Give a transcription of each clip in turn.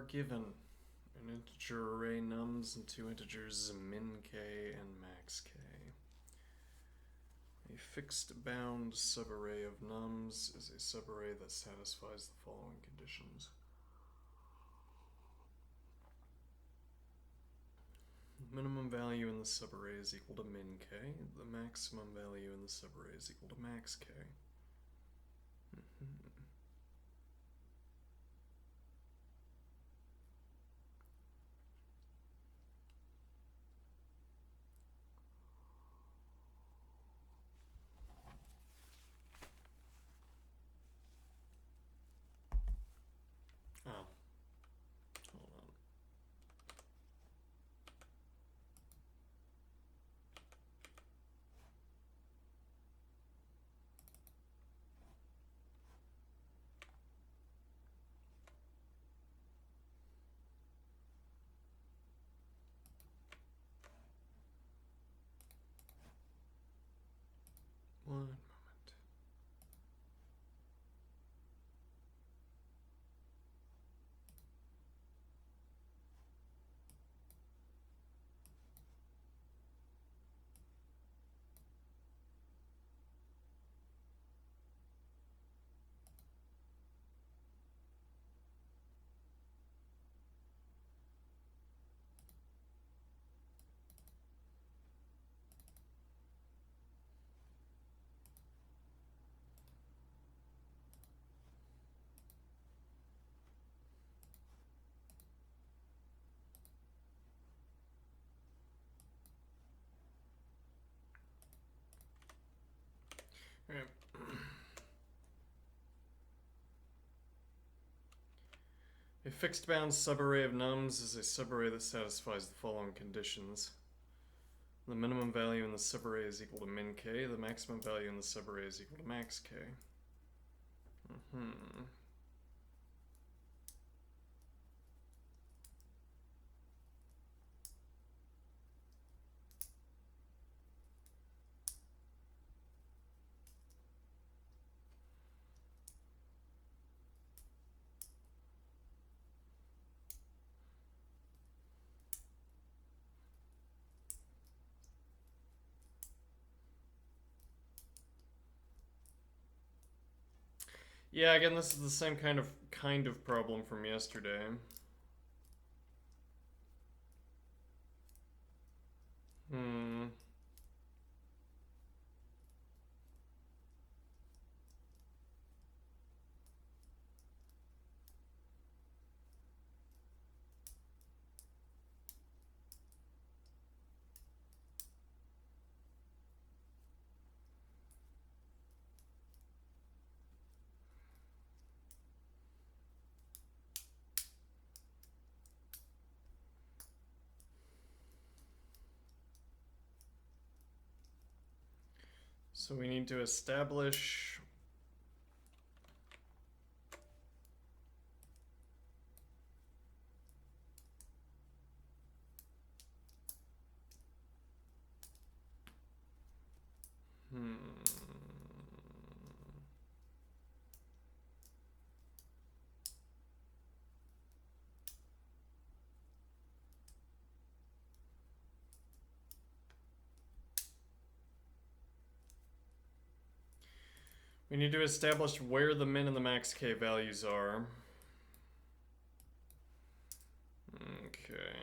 given an integer array nums and two integers min k and max k. A fixed bound subarray of nums is a subarray that satisfies the following conditions. The minimum value in the subarray is equal to min k. The maximum value in the subarray is equal to max k. Oh, hold on. One moment. Alright. A fixed bound subarray of nums is a subarray that satisfies the following conditions. The minimum value in the subarray is equal to min k. The maximum value in the subarray is equal to max k. Yeah, again, this is the same kind of problem from yesterday. So we need to establish we need to establish where the min and the max k values are. Okay.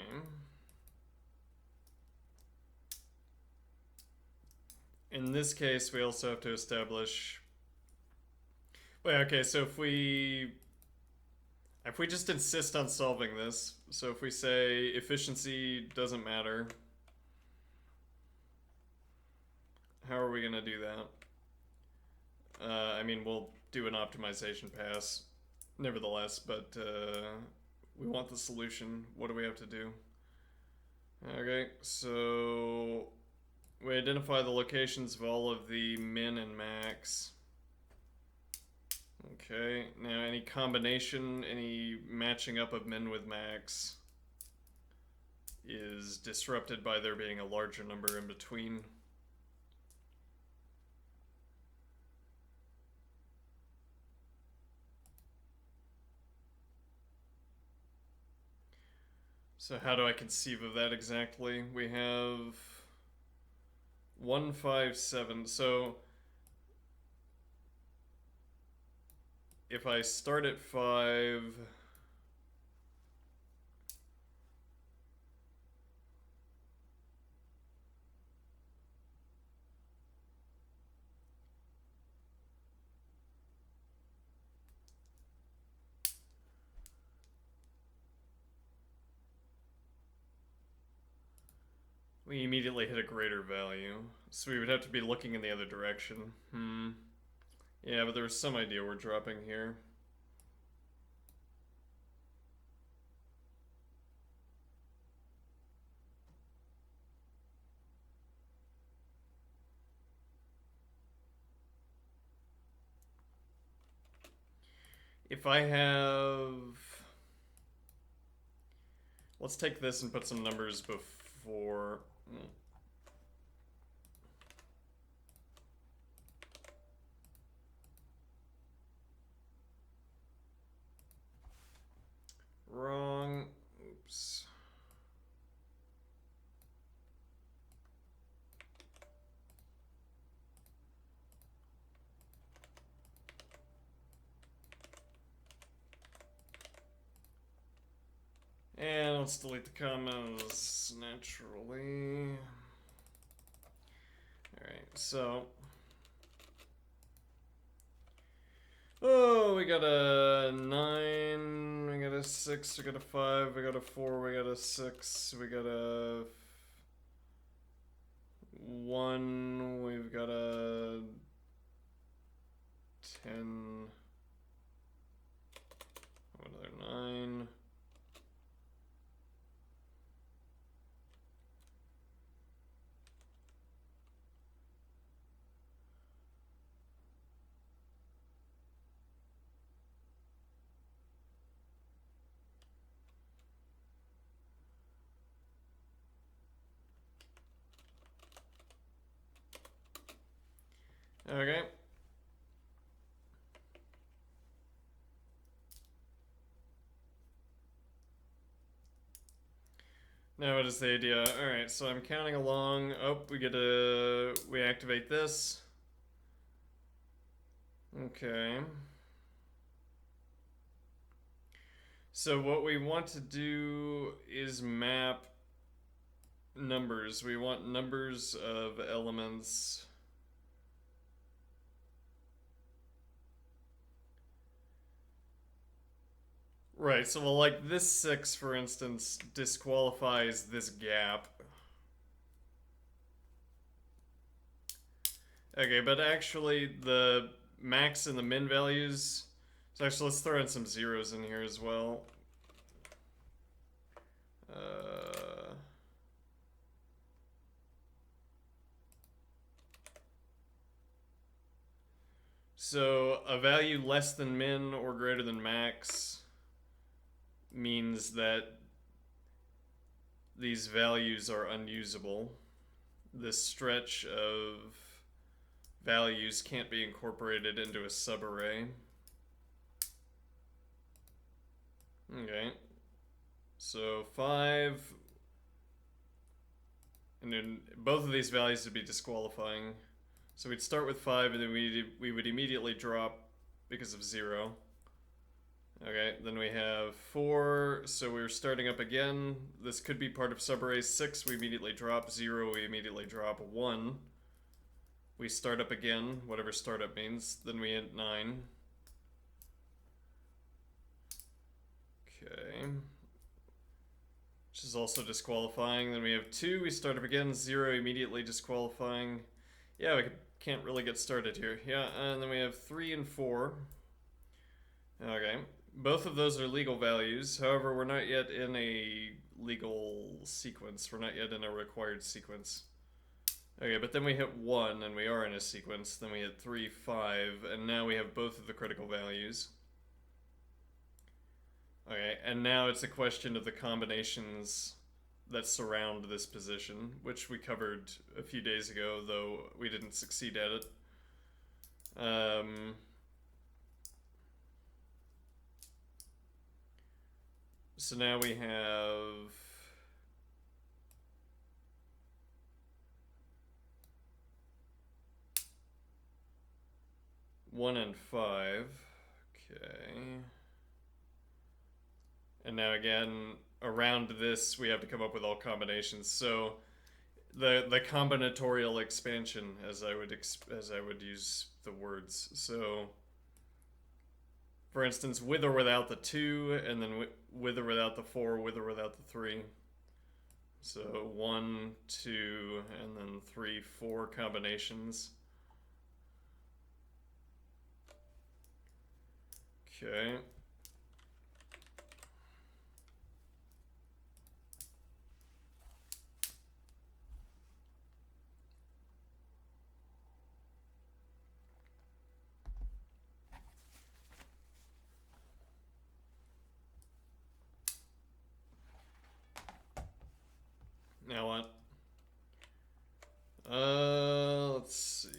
In this case, we also have to establish. Wait, okay, so if we just insist on solving this, so if we say efficiency doesn't matter, how are we going to do that? I mean, we'll do an optimization pass nevertheless, but we want the solution. What do we have to do? Okay, so we identify the locations of all of the min and max. Okay, now any combination, any matching up of min with max is disrupted by there being a larger number in between. So how do I conceive of that exactly? We have 157. So if I start at 5, we immediately hit a greater value. So we would have to be looking in the other direction. Yeah, but there's some idea we're dropping here. If I have... Let's take this and put some numbers before... Wrong. Oops. And let's delete the commas naturally. Alright, so... Oh, we got a 9, we got a 6, we got a 5, we got a 4, we got a 6, we got a 1, we've got a 10, another 9. Okay. Now what is the idea? Alright, so I'm counting along. Oh, we activate this. Okay. So what we want to do is map numbers. We want numbers of elements. Right, so well, like this 6, for instance, disqualifies this gap. Okay, but actually the max and the min values... So actually let's throw in some zeros in here as well. So a value less than min or greater than max means that these values are unusable. This stretch of values can't be incorporated into a subarray. Okay. So 5, and then both of these values would be disqualifying. So we'd start with 5, and then we would immediately drop because of 0. Okay, then we have 4, so we're starting up again. This could be part of subarray 6, we immediately drop 0, we immediately drop 1. We start up again, whatever startup means, then we hit 9. Okay. Which is also disqualifying. Then we have 2, we start up again, 0, immediately disqualifying. Yeah, we can't really get started here. Yeah, and then we have 3 and 4. Okay. Both of those are legal values. However, we're not yet in a legal sequence. We're not yet in a required sequence. Okay, but then we hit 1, and we are in a sequence. Then we hit 3, 5, and now we have both of the critical values. Okay, and now it's a question of the combinations that surround this position, which we covered a few days ago, though we didn't succeed at it. So now we have 1 and 5. Okay. And now again, around this, we have to come up with all combinations. So the combinatorial expansion, as I would use the words. So, for instance, with or without the 2, and then with or without the 4, with or without the 3. So 1, 2, and then 3, 4 combinations. Okay. Now what? Let's see.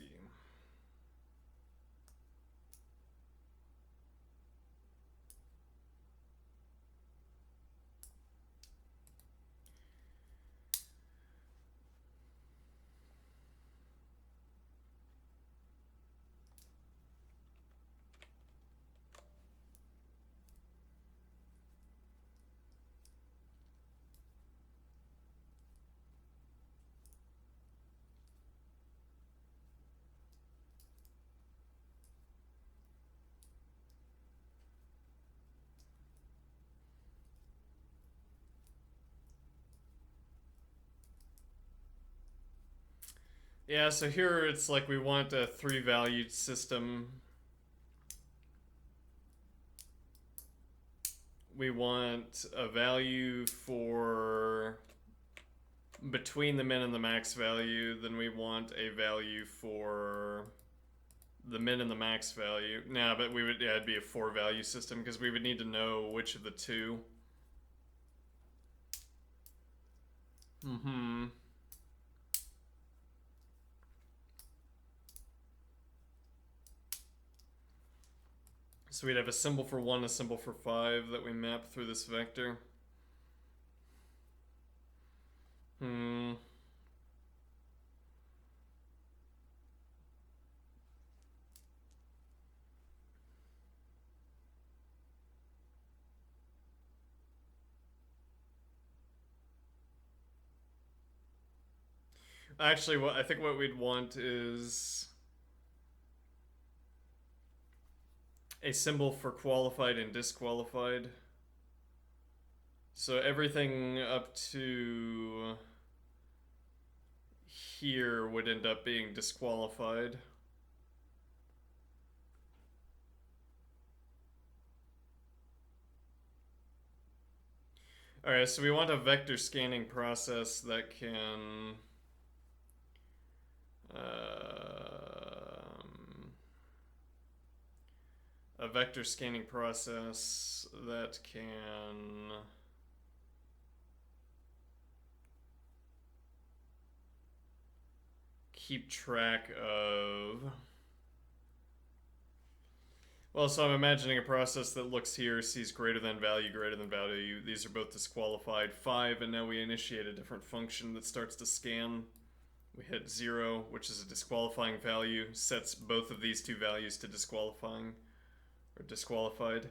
Yeah, so here it's like we want a 3-valued system. We want a value for between the min and the max value. Then we want a value for the min and the max value. Nah, but it'd be a 4-value system because we would need to know which of the two. So we'd have a symbol for 1, a symbol for 5 that we map through this vector. Actually, I think what we'd want is a symbol for qualified and disqualified. So everything up to here would end up being disqualified. Alright, so we want a vector scanning process that can a vector scanning process that can keep track of, well, so I'm imagining a process that looks here, sees greater than value, these are both disqualified, 5, and now we initiate a different function that starts to scan. We hit 0, which is a disqualifying value, sets both of these two values to disqualifying, or disqualified.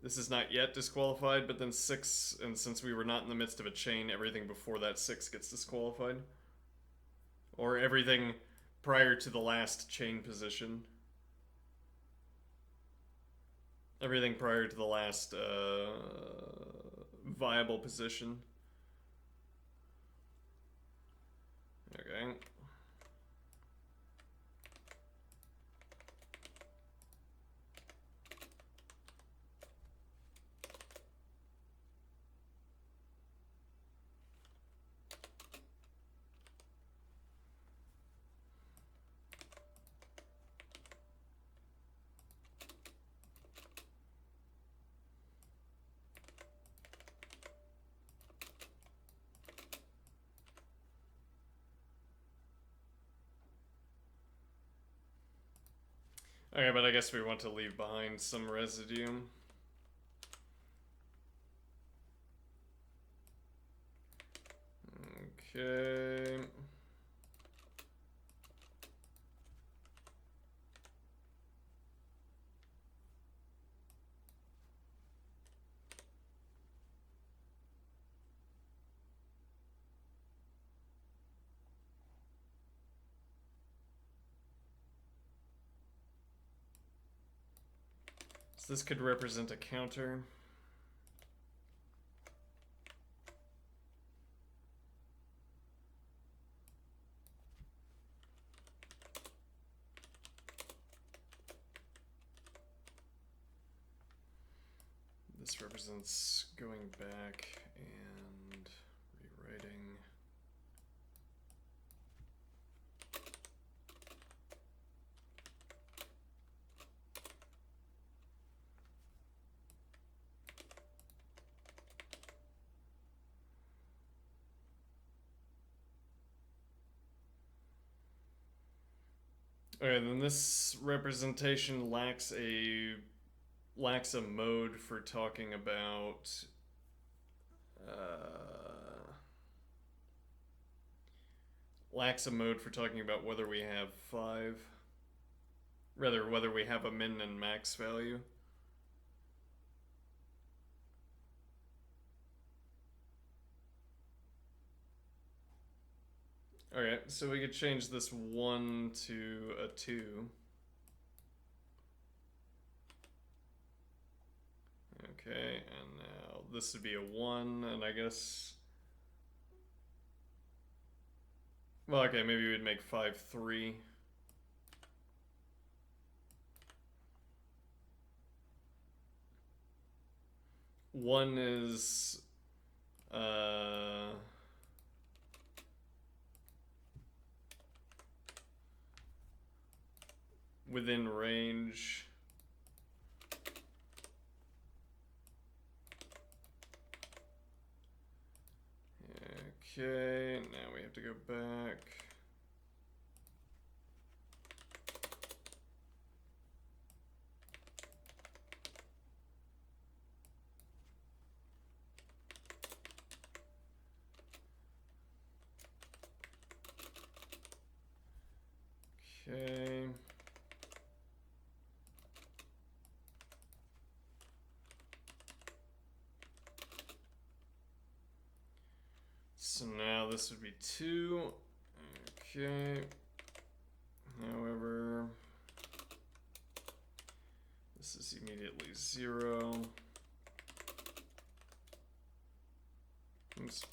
This is not yet disqualified, but then 6, and since we were not in the midst of a chain, everything before that 6 gets disqualified. Or everything prior to the last chain position. Everything prior to the last viable position. Okay. Okay, but I guess we want to leave behind some residue. Okay. So this could represent a counter. This represents going back and rewriting. Okay, then this representation lacks a mode for talking about lacks a mode for talking about whether we have whether we have a min and max value. Okay, so we could change this 1 to a 2. Okay, and now this would be a 1, and I guess... Well, okay, maybe we'd make 5, 3. One is... within range. Okay, now we have to go back. Okay. So now this would be 2. Okay. However, this is immediately 0. Oops.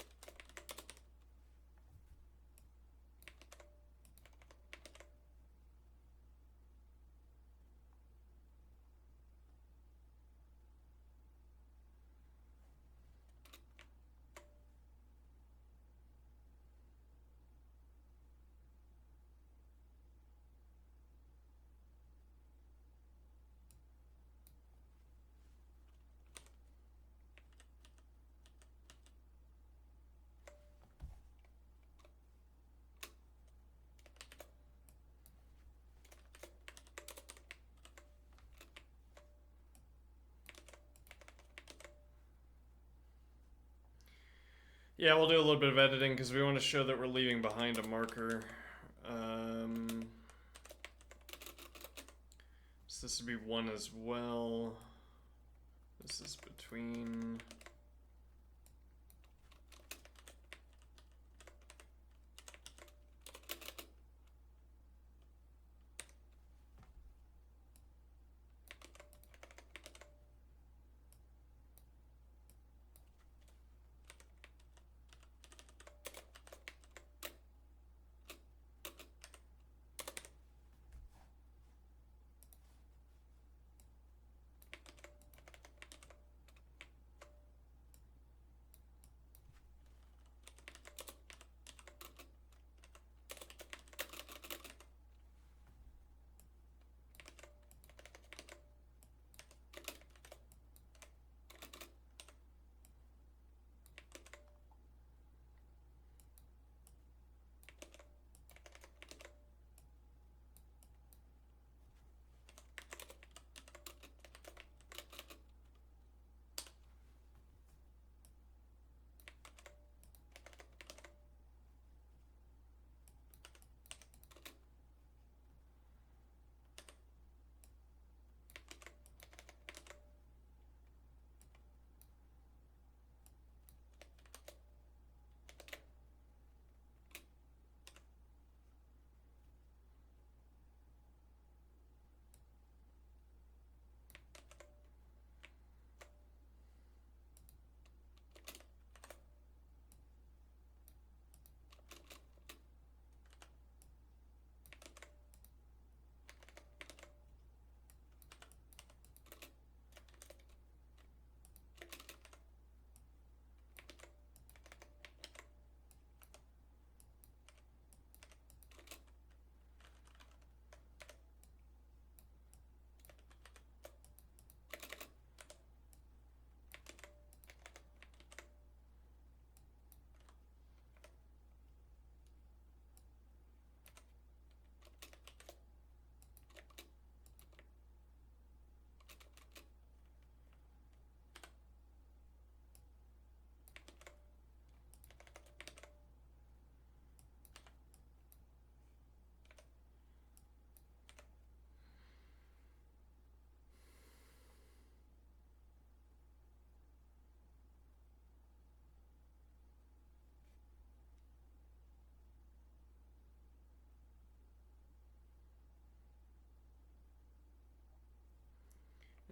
Yeah, we'll do a little bit of editing because we want to show that we're leaving behind a marker. So this would be 1 as well. This is between.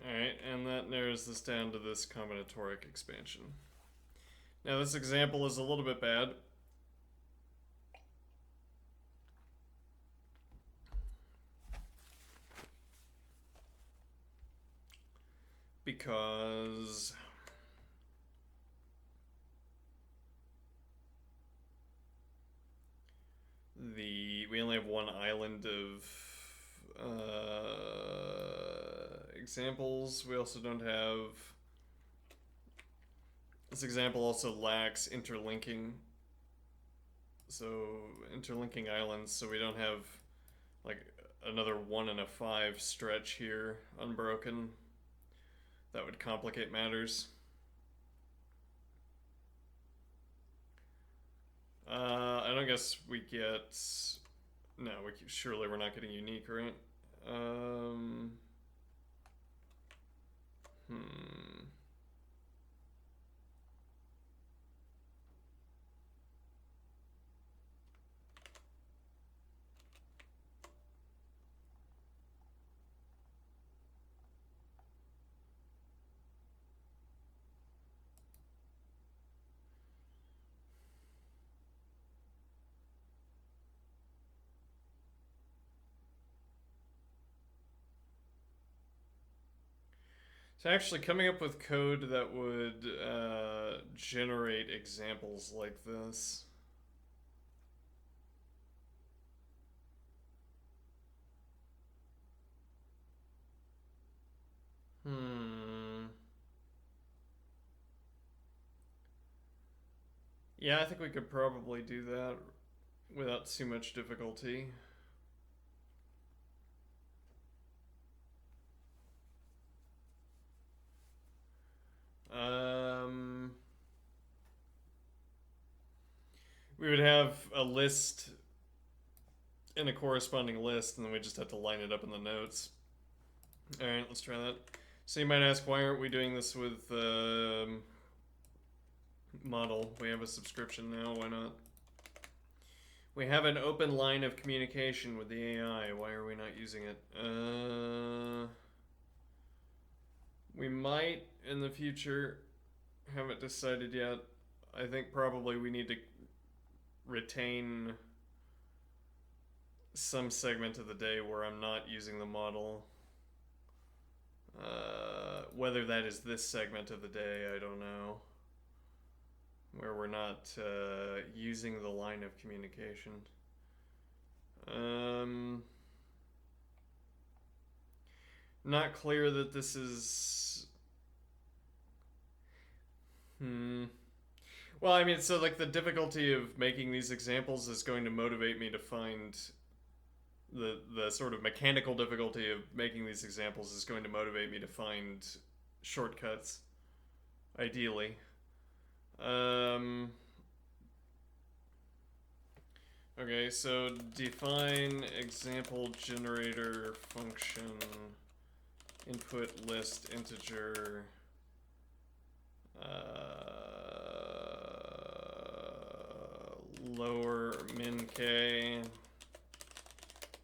Alright, and that narrows this down to this combinatoric expansion. Now this example is a little bit bad. Because we only have one island of examples. We also don't have, this example also lacks interlinking. So interlinking islands, so we don't have like another 1 and a 5 stretch here unbroken. That would complicate matters. I don't guess we get, no, surely we're not getting unique, right? So actually coming up with code that would generate examples like this. Yeah, I think we could probably do that without too much difficulty. We would have a list and a corresponding list, and then we just have to line it up in the notes. Alright, let's try that. So you might ask, why aren't we doing this with model? We have a subscription now, why not? We have an open line of communication with the AI, why are we not using it? We might in the future, haven't decided yet. I think probably we need to retain some segment of the day where I'm not using the model. Whether that is this segment of the day, I don't know. Where we're not using the line of communication. Not clear that this is... Well, I mean, so like the difficulty of making these examples is going to motivate me to find the sort of mechanical difficulty of making these examples is going to motivate me to find shortcuts, ideally. Okay, so define example generator function input list integer lower min k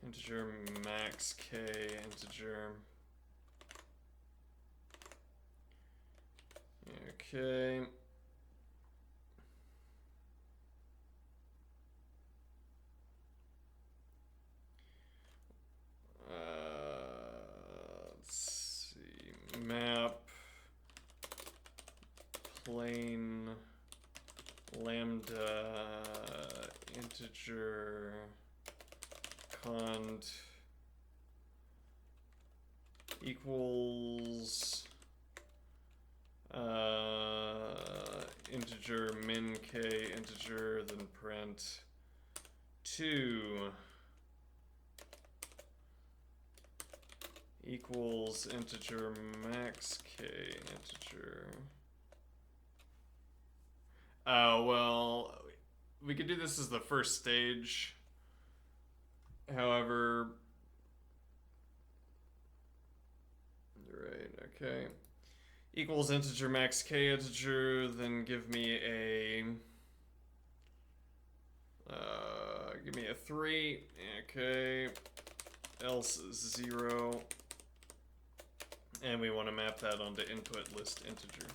integer max k integer. Okay. Let's see. Map plain lambda integer cont equals integer min k integer, then print 2 equals integer max k integer. Well, we could do this as the first stage. However, right, okay. Equals integer max k integer, then give me a 3, okay, else 0, And we want to map that onto input list integer.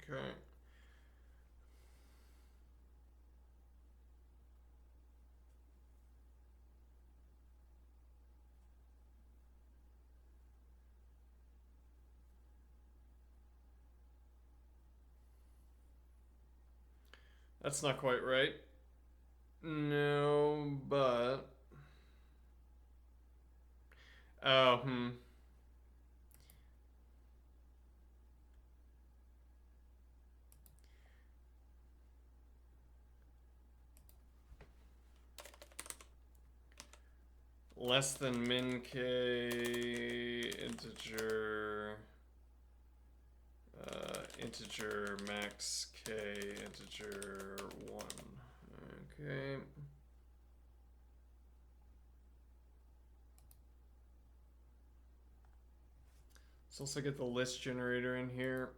Okay. That's not quite right. No, but... Oh, less than min k integer integer max k integer 1. Okay. Let's also get the list generator in here.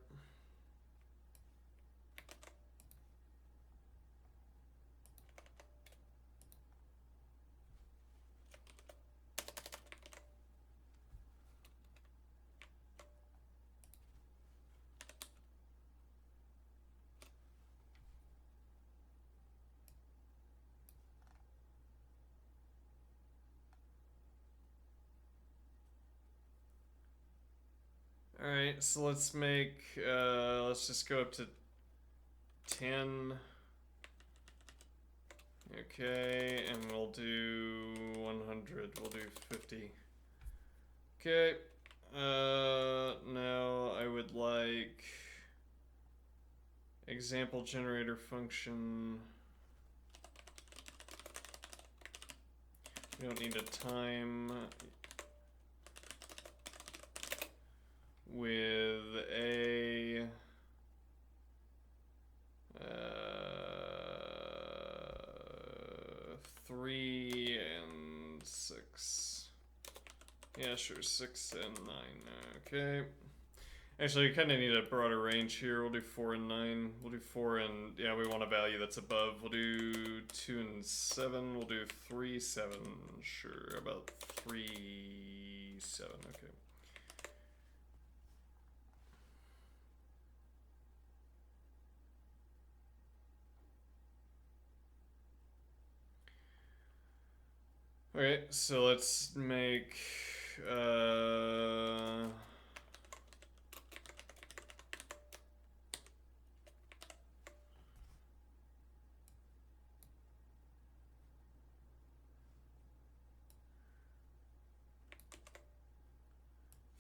Alright, so let's make, let's just go up to 10. Okay, and we'll do 100, we'll do 50. Okay, now I would like example generator function. We don't need a time. With a 3 and 6. Yeah, sure, 6 and 9. Okay. Actually, we kind of need a broader range here. We'll do 4 and 9. We'll do 4 and... yeah, we want a value that's above. We'll do 2 and 7. We'll do 3, 7. Sure, about 3, 7. Okay. Alright, so let's make...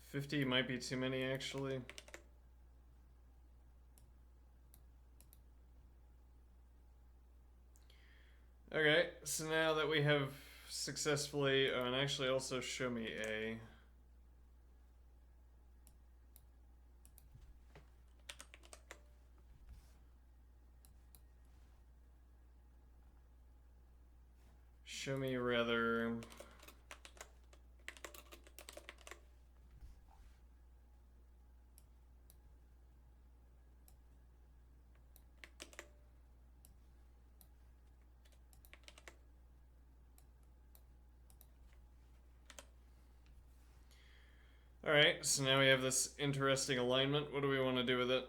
50 might be too many, actually. Okay, so now that we have successfully... oh, and actually also show me a... show me rather... Alright, so now we have this interesting alignment. What do we want to do with it?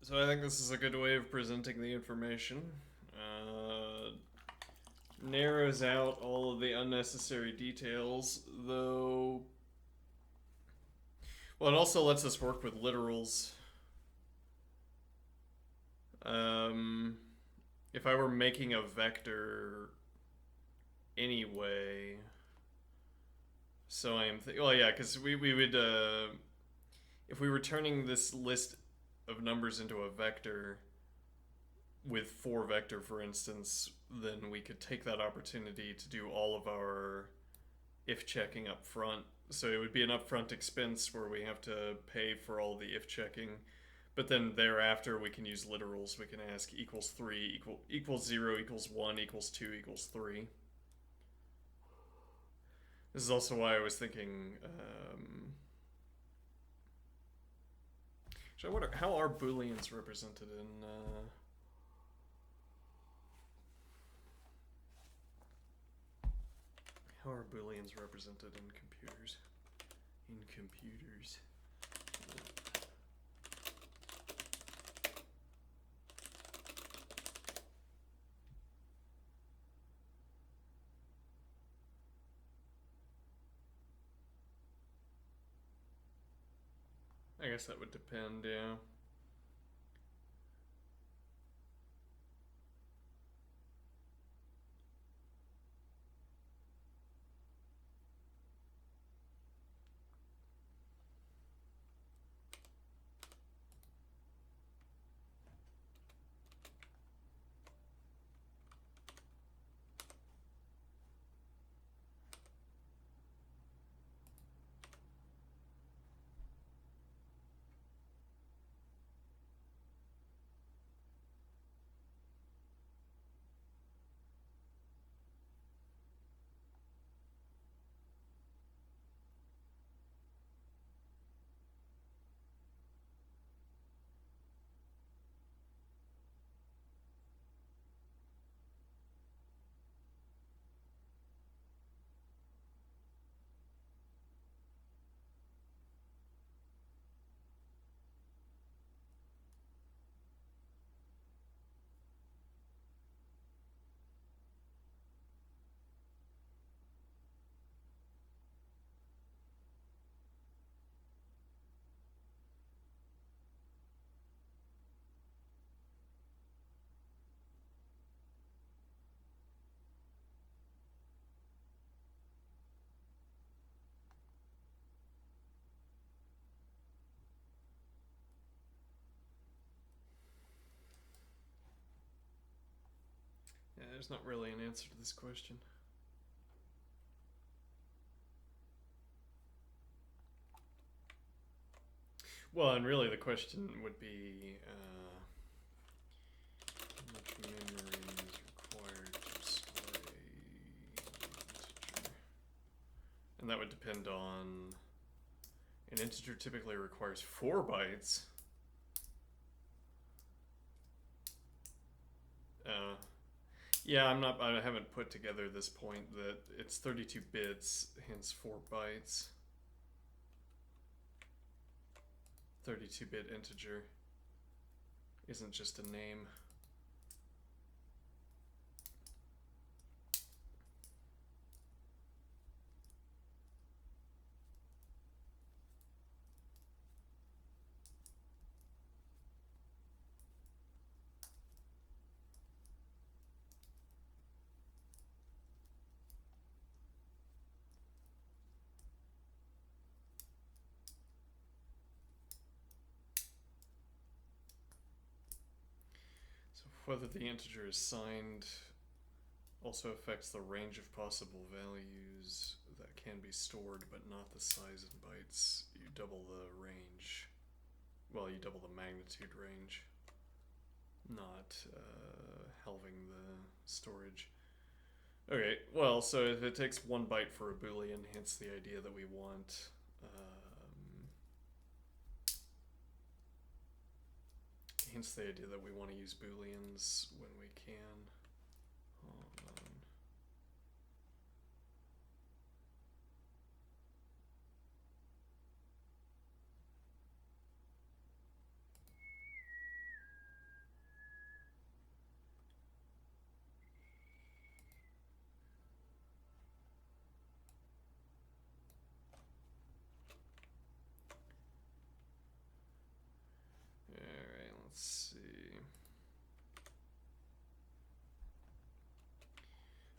So I think this is a good way of presenting the information. Narrows out all of the unnecessary details, though. Well, it also lets us work with literals. If I were making a vector anyway, so I am well, yeah, because we would if we were turning this list of numbers into a vector with 4 vector, for instance, then we could take that opportunity to do all of our if checking up front. So it would be an upfront expense where we have to pay for all the if checking, but then thereafter we can use literals. We can ask equals 3, equals 0, equals 1, equals 2, equals 3. This is also why I was thinking. So I wonder, how are booleans represented in? How are booleans represented in computers? In computers. I guess that would depend, yeah. Yeah, there's not really an answer to this question. Well, and really the question would be how much memory is required to store a integer? And that would depend on an integer typically requires 4 bytes. Yeah, I haven't put together this point that it's 32 bits, hence 4 bytes. 32-bit integer isn't just a name. So whether the integer is signed also affects the range of possible values that can be stored, but not the size in bytes. You double the range. Well, you double the magnitude range, not halving the storage. Okay, well, so if it takes 1 byte for a boolean, hence the idea that we want hence the idea that we want to use booleans when we can. Hold on.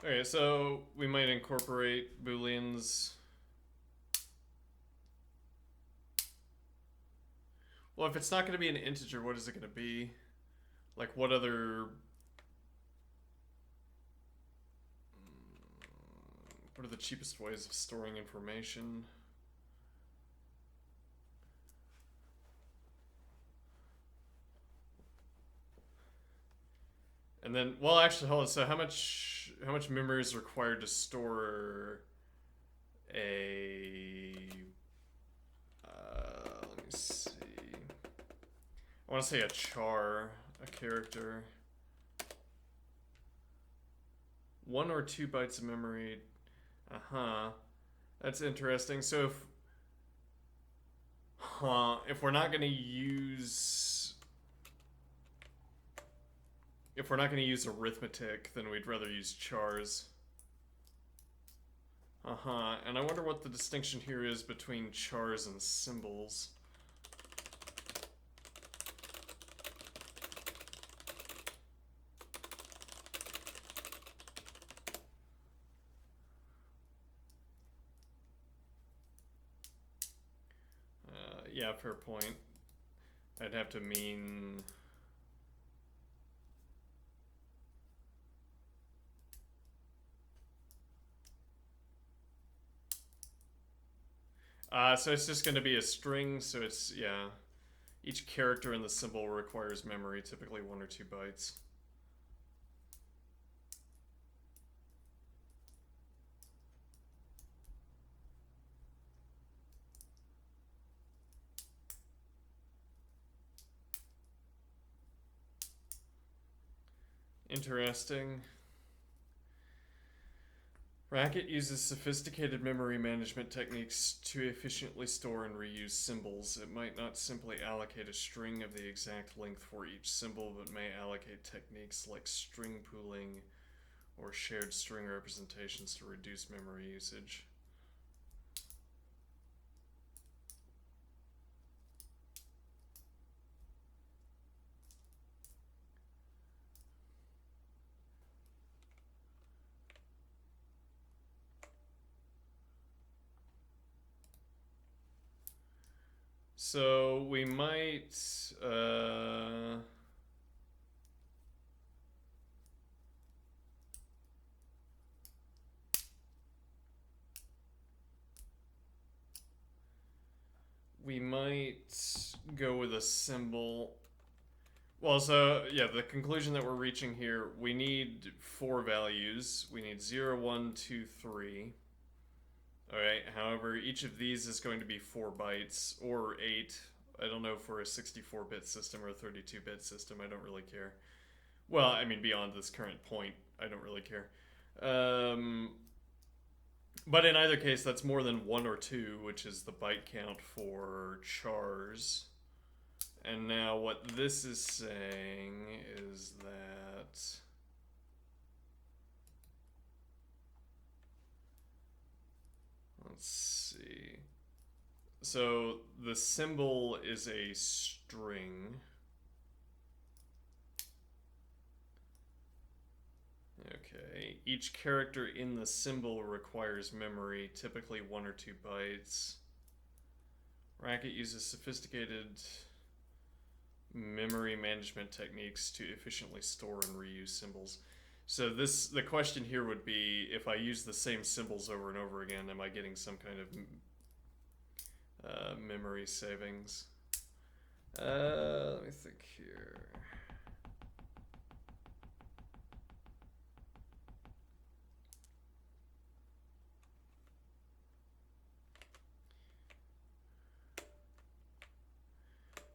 Okay, so we might incorporate booleans. Well, if it's not going to be an integer, what is it going to be? Like, what other... What are the cheapest ways of storing information? And then, well, actually, hold on. So how much memory is required to store a... let me see. I want to say a char, a character. 1 or 2 bytes of memory. Uh-huh. That's interesting. So if we're not going to use... If we're not going to use arithmetic, then we'd rather use chars. Uh-huh. And I wonder what the distinction here is between chars and symbols. Yeah, fair point. I'd have to mean... so it's just going to be a string, so it's, yeah. Each character in the symbol requires memory, typically 1 or 2 bytes. Interesting. Racket uses sophisticated memory management techniques to efficiently store and reuse symbols. It might not simply allocate a string of the exact length for each symbol, but may allocate techniques like string pooling or shared string representations to reduce memory usage. So we might go with a symbol. Well, so yeah, the conclusion that we're reaching here, we need 4 values. We need 0, 1, 2, 3. Alright, however, each of these is going to be 4 bytes, or 8. I don't know for a 64-bit system or a 32-bit system, I don't really care. Well, I mean, beyond this current point, I don't really care. But in either case, that's more than 1 or 2, which is the byte count for chars. And now what this is saying is that... Let's see. So the symbol is a string. Okay. Each character in the symbol requires memory, typically 1 or 2 bytes. Racket uses sophisticated memory management techniques to efficiently store and reuse symbols. So the question here would be, if I use the same symbols over and over again, am I getting some kind of memory savings? Let me think here.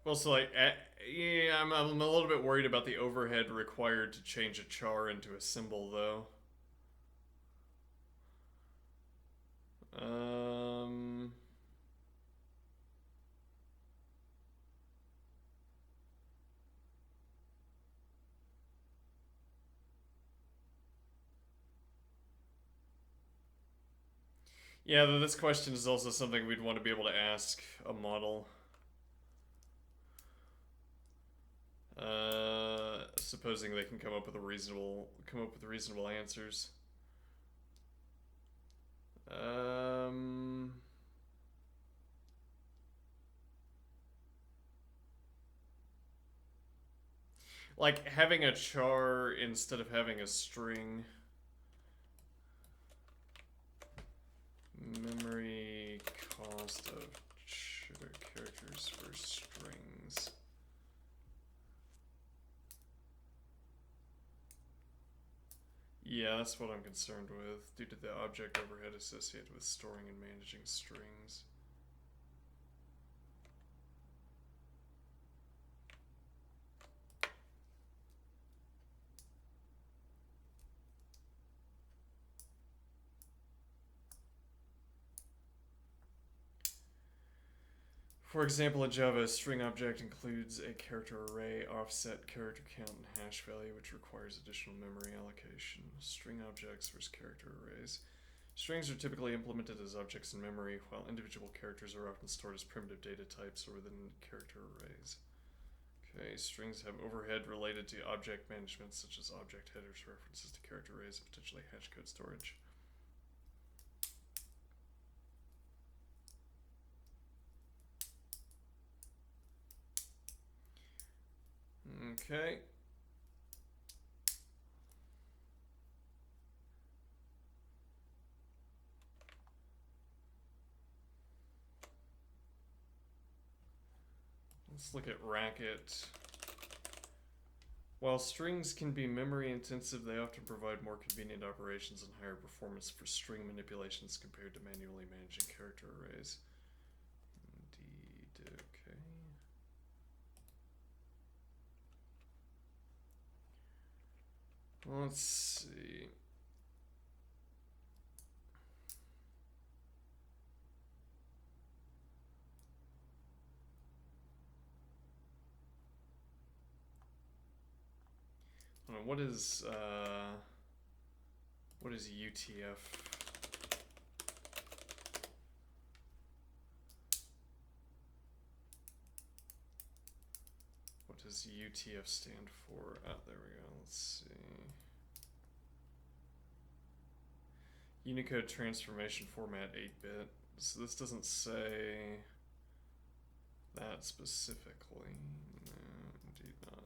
Well, so like, yeah, I'm a little bit worried about the overhead required to change a char into a symbol, though. Yeah, this question is also something we'd want to be able to ask a model. Supposing they can come up with reasonable answers. Um, like having a char instead of having a string. Memory cost of characters for strings. Yeah, that's what I'm concerned with, due to the object overhead associated with storing and managing strings. For example, in Java, a string object includes a character array, offset, character count, and hash value, which requires additional memory allocation. String objects versus character arrays. Strings are typically implemented as objects in memory, while individual characters are often stored as primitive data types or within character arrays. Okay, strings have overhead related to object management, such as object headers, references to character arrays, and potentially hash code storage. Okay. Let's look at Racket. While strings can be memory intensive, they often provide more convenient operations and higher performance for string manipulations compared to manually managing character arrays. Indeed, okay. Let's see. What is UTF? What does UTF stand for? Oh, there we go. Let's see. Unicode transformation format 8-bit. So this doesn't say that specifically. No, indeed not.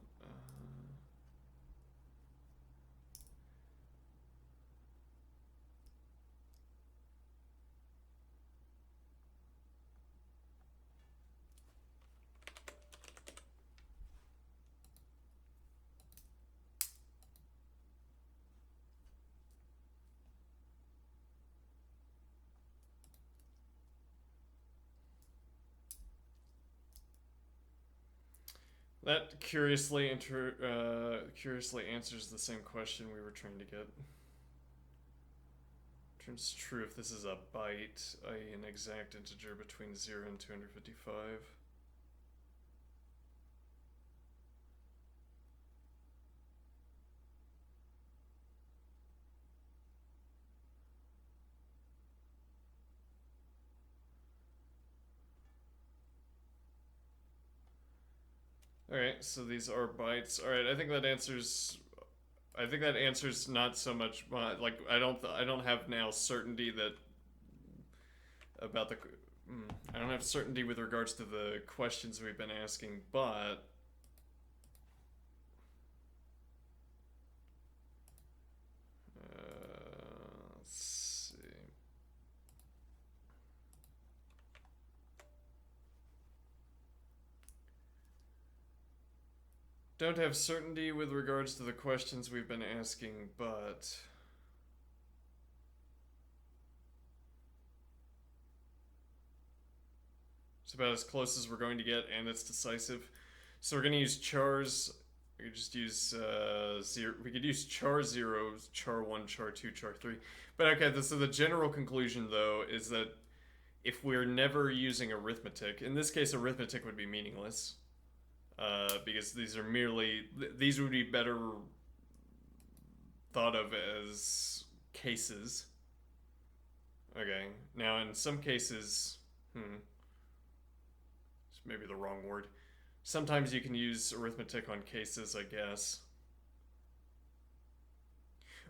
That curiously answers the same question we were trying to get. Turns true if this is a byte, i.e. an exact integer between 0 and 255. Alright, so these are bytes. Alright, I think that answers not so much like I don't have now certainty that about the I don't have certainty with regards to the questions we've been asking, but let's see. Don't have certainty with regards to the questions we've been asking, but it's about as close as we're going to get, and it's decisive. So we're going to use chars. We could just use zero. We could use char 0, char 1, char 2, char 3. But okay, so the general conclusion, though, is that if we're never using arithmetic, in this case, arithmetic would be meaningless. Because these would be better thought of as cases. Okay, now in some cases, it's maybe the wrong word. Sometimes you can use arithmetic on cases, I guess.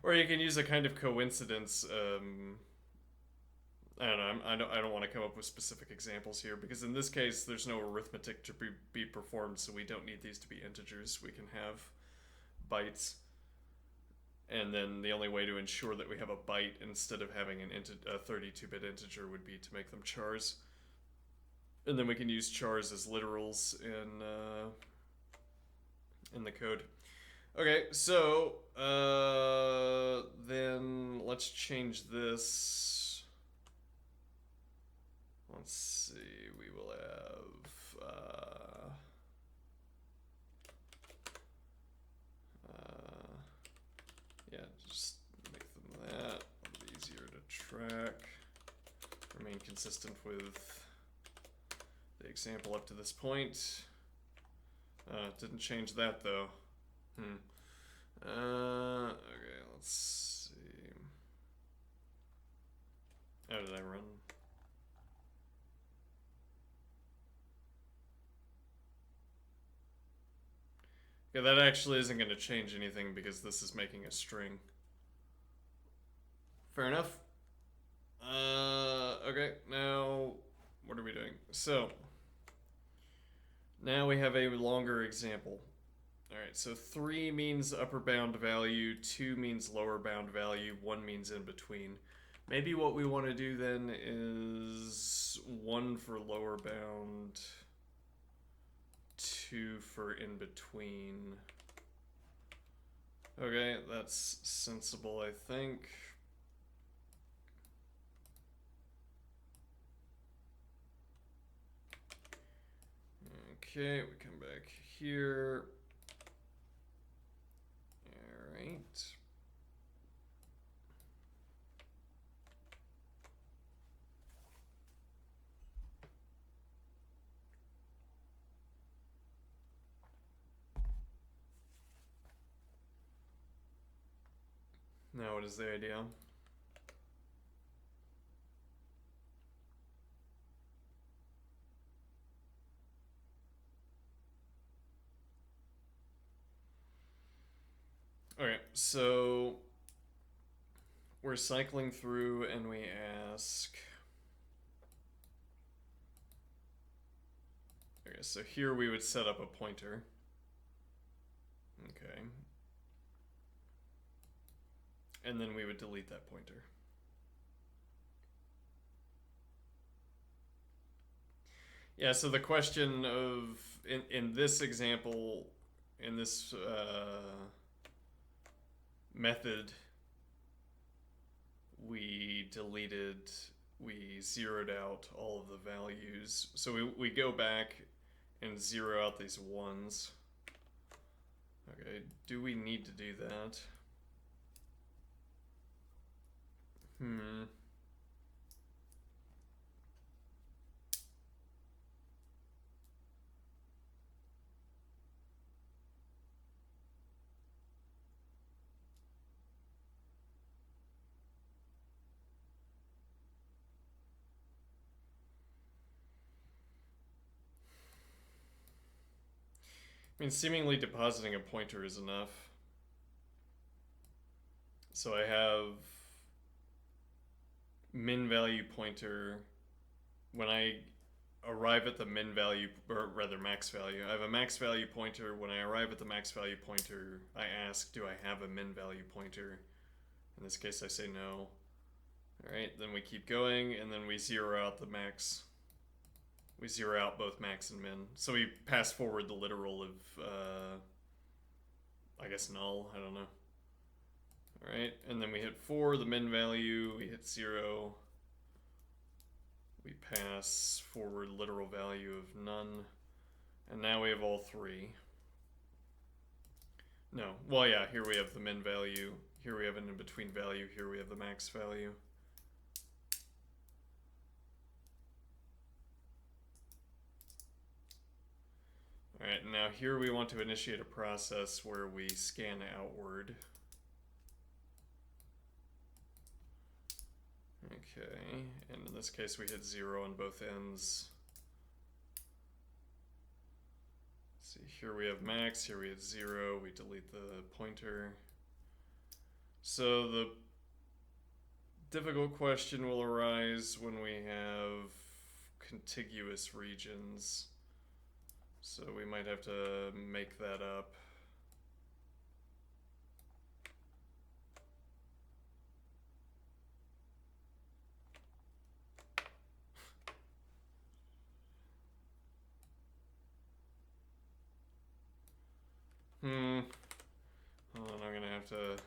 Or you can use a kind of coincidence I don't know. I don't want to come up with specific examples here because in this case, there's no arithmetic to be performed, so we don't need these to be integers. We can have bytes, and then the only way to ensure that we have a byte instead of having a 32-bit integer would be to make them chars, and then we can use chars as literals in the code. Okay, so then let's change this. Let's see, we will have yeah, just make them that, a little easier to track, remain consistent with the example up to this point. Didn't change that though. Okay, let's see. How did I run? Yeah, that actually isn't going to change anything because this is making a string. Fair enough. Okay, now what are we doing? So, now we have a longer example. Alright, so 3 means upper bound value, 2 means lower bound value, 1 means in between. Maybe what we want to do then is 1 for lower bound, 2 for in between. Okay, that's sensible, I think. Okay, we come back here. Alright. Now what is the idea? Okay, so we're cycling through and we ask. Okay, so here we would set up a pointer. Okay. And then we would delete that pointer. Yeah, so the question of, in this example, in this method, we zeroed out all of the values. So we go back and zero out these ones. Okay, do we need to do that? I mean, seemingly depositing a pointer is enough. So I have min value pointer. When I arrive at the min value, or rather max value, I have a max value pointer. When I arrive at the max value pointer, I ask, do I have a min value pointer? In this case, I say no. Alright, then we keep going, and then we zero out the max. We zero out both max and min. So we pass forward the literal of, I guess null, I don't know. Alright, and then we hit 4, the min value, we hit 0. We pass forward literal value of none. And now we have all 3. No, well yeah, here we have the min value, here we have an in-between value, here we have the max value. Alright, now here we want to initiate a process where we scan outward. Okay, and in this case we hit 0 on both ends. Let's see, here we have max, here we hit 0, we delete the pointer. So the difficult question will arise when we have contiguous regions. So we might have to make that up. Hold on, I'm gonna have to...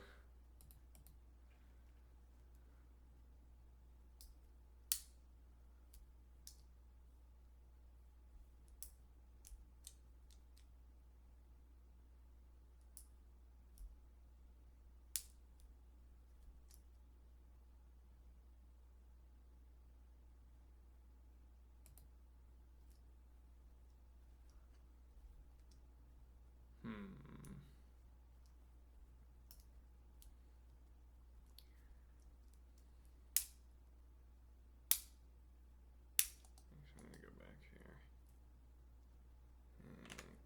I'm gonna go back here.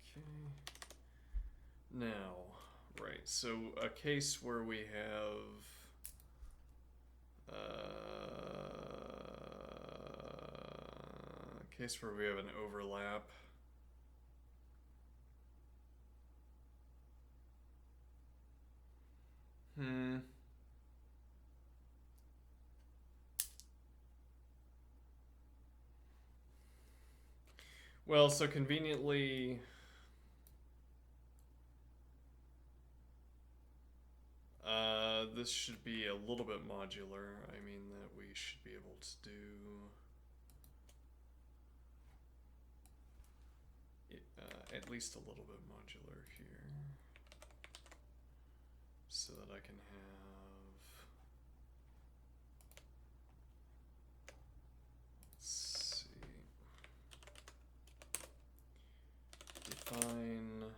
Okay. Now, right, so a case where we have a case where we have an overlap. Well, so conveniently, this should be a little bit modular. I mean that we should be able to do at least a little bit modular here, so that I can have, let's see, define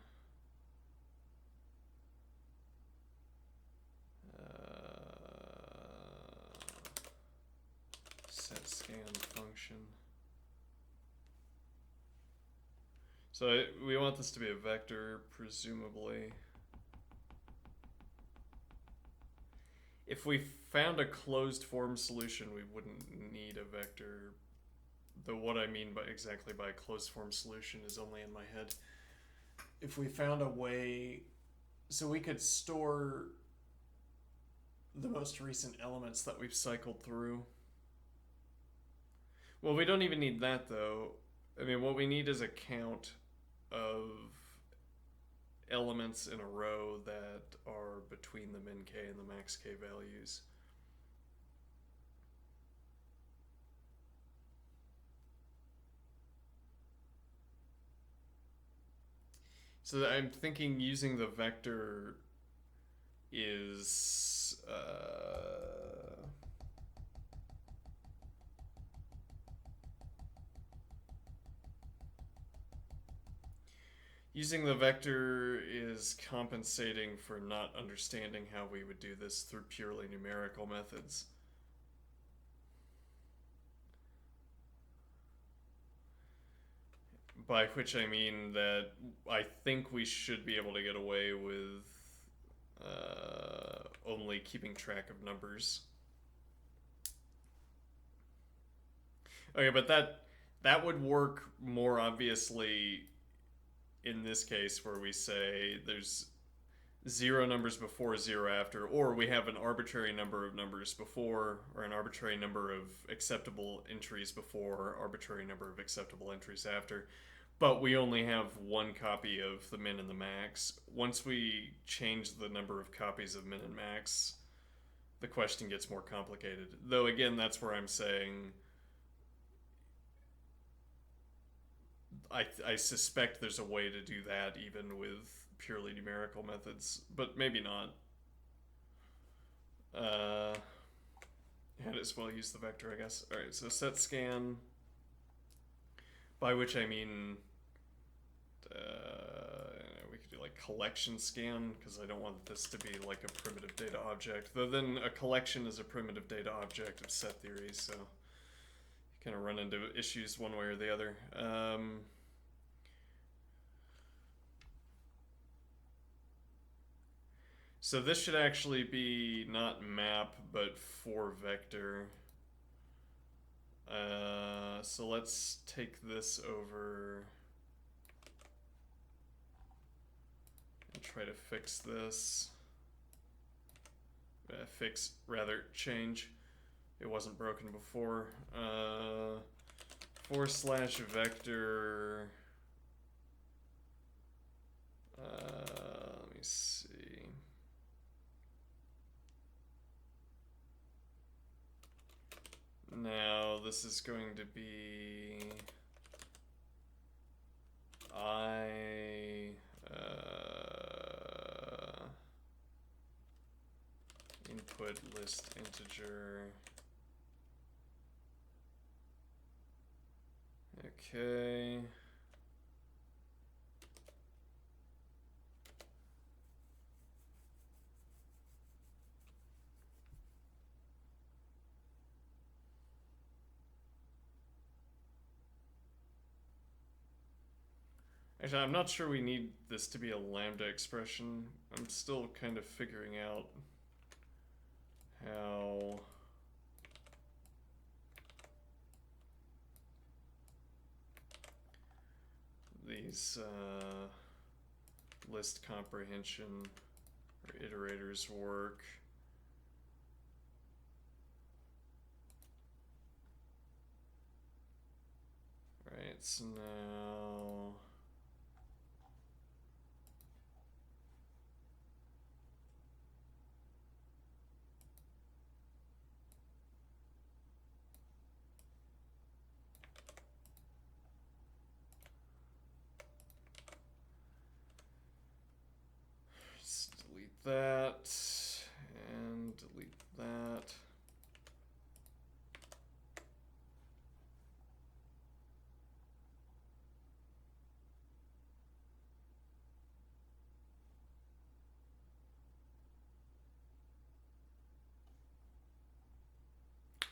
set scan function. So we want this to be a vector, presumably. If we found a closed form solution, we wouldn't need a vector. Though what I mean by exactly by a closed form solution is only in my head. If we found a way, so we could store the most recent elements that we've cycled through. Well, we don't even need that though. I mean, what we need is a count of elements in a row that are between the min k and the max k values. So I'm thinking using the vector is using the vector is compensating for not understanding how we would do this through purely numerical methods. By which I mean that I think we should be able to get away with only keeping track of numbers. Okay, but that would work more obviously in this case where we say there's 0 numbers before, 0 after, or we have an arbitrary number of numbers before, or an arbitrary number of acceptable entries before, arbitrary number of acceptable entries after, but we only have one copy of the min and the max. Once we change the number of copies of min and max, the question gets more complicated. Though again, that's where I'm saying I suspect there's a way to do that even with purely numerical methods, but maybe not. I'd as well use the vector, I guess. Alright, so set scan, by which I mean we could do like collection scan, because I don't want this to be like a primitive data object. Though then a collection is a primitive data object of set theory, so you kind of run into issues one way or the other. So this should actually be not map, but for vector. So let's take this over and try to fix this. Change. It wasn't broken before. /vector. Let me see. Now this is going to be input list integer. Okay. Actually, I'm not sure we need this to be a lambda expression. I'm still kind of figuring out how these list comprehension or iterators work. Right, so now just delete that and delete that.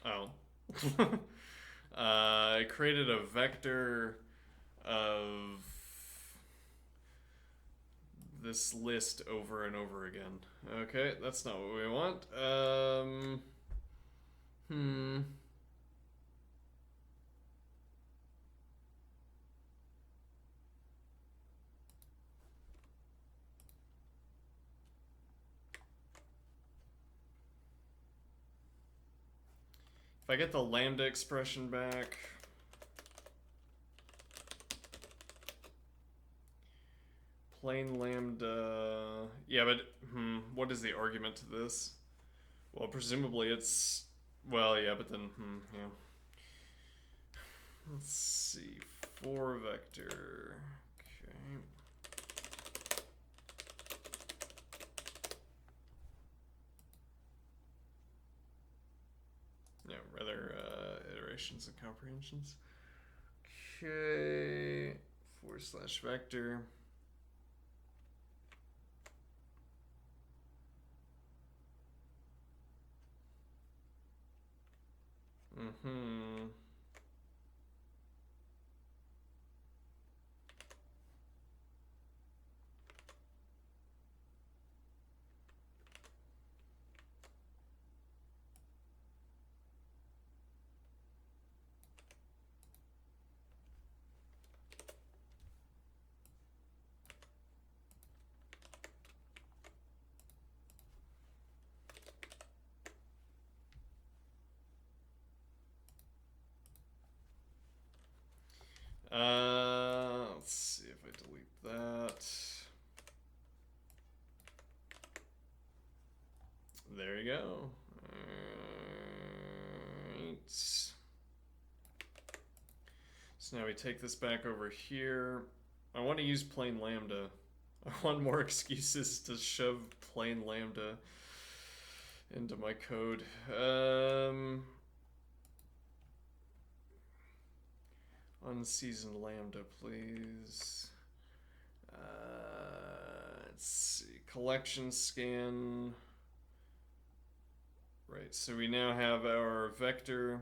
Oh. I created a vector of this list over and over again. Okay, that's not what we want. If I get the lambda expression back, plain lambda. Yeah, but what is the argument to this? Well, presumably it's. Well, yeah, but then yeah. Let's see, for vector. Okay. Yeah, rather iterations and comprehensions. Okay, /vector. Let's see if I delete that. There you go. Alright. So now we take this back over here. I want to use plain lambda. I want more excuses to shove plain lambda into my code. Unseasoned lambda, please. Let's see. Collection scan. Right, so we now have our vector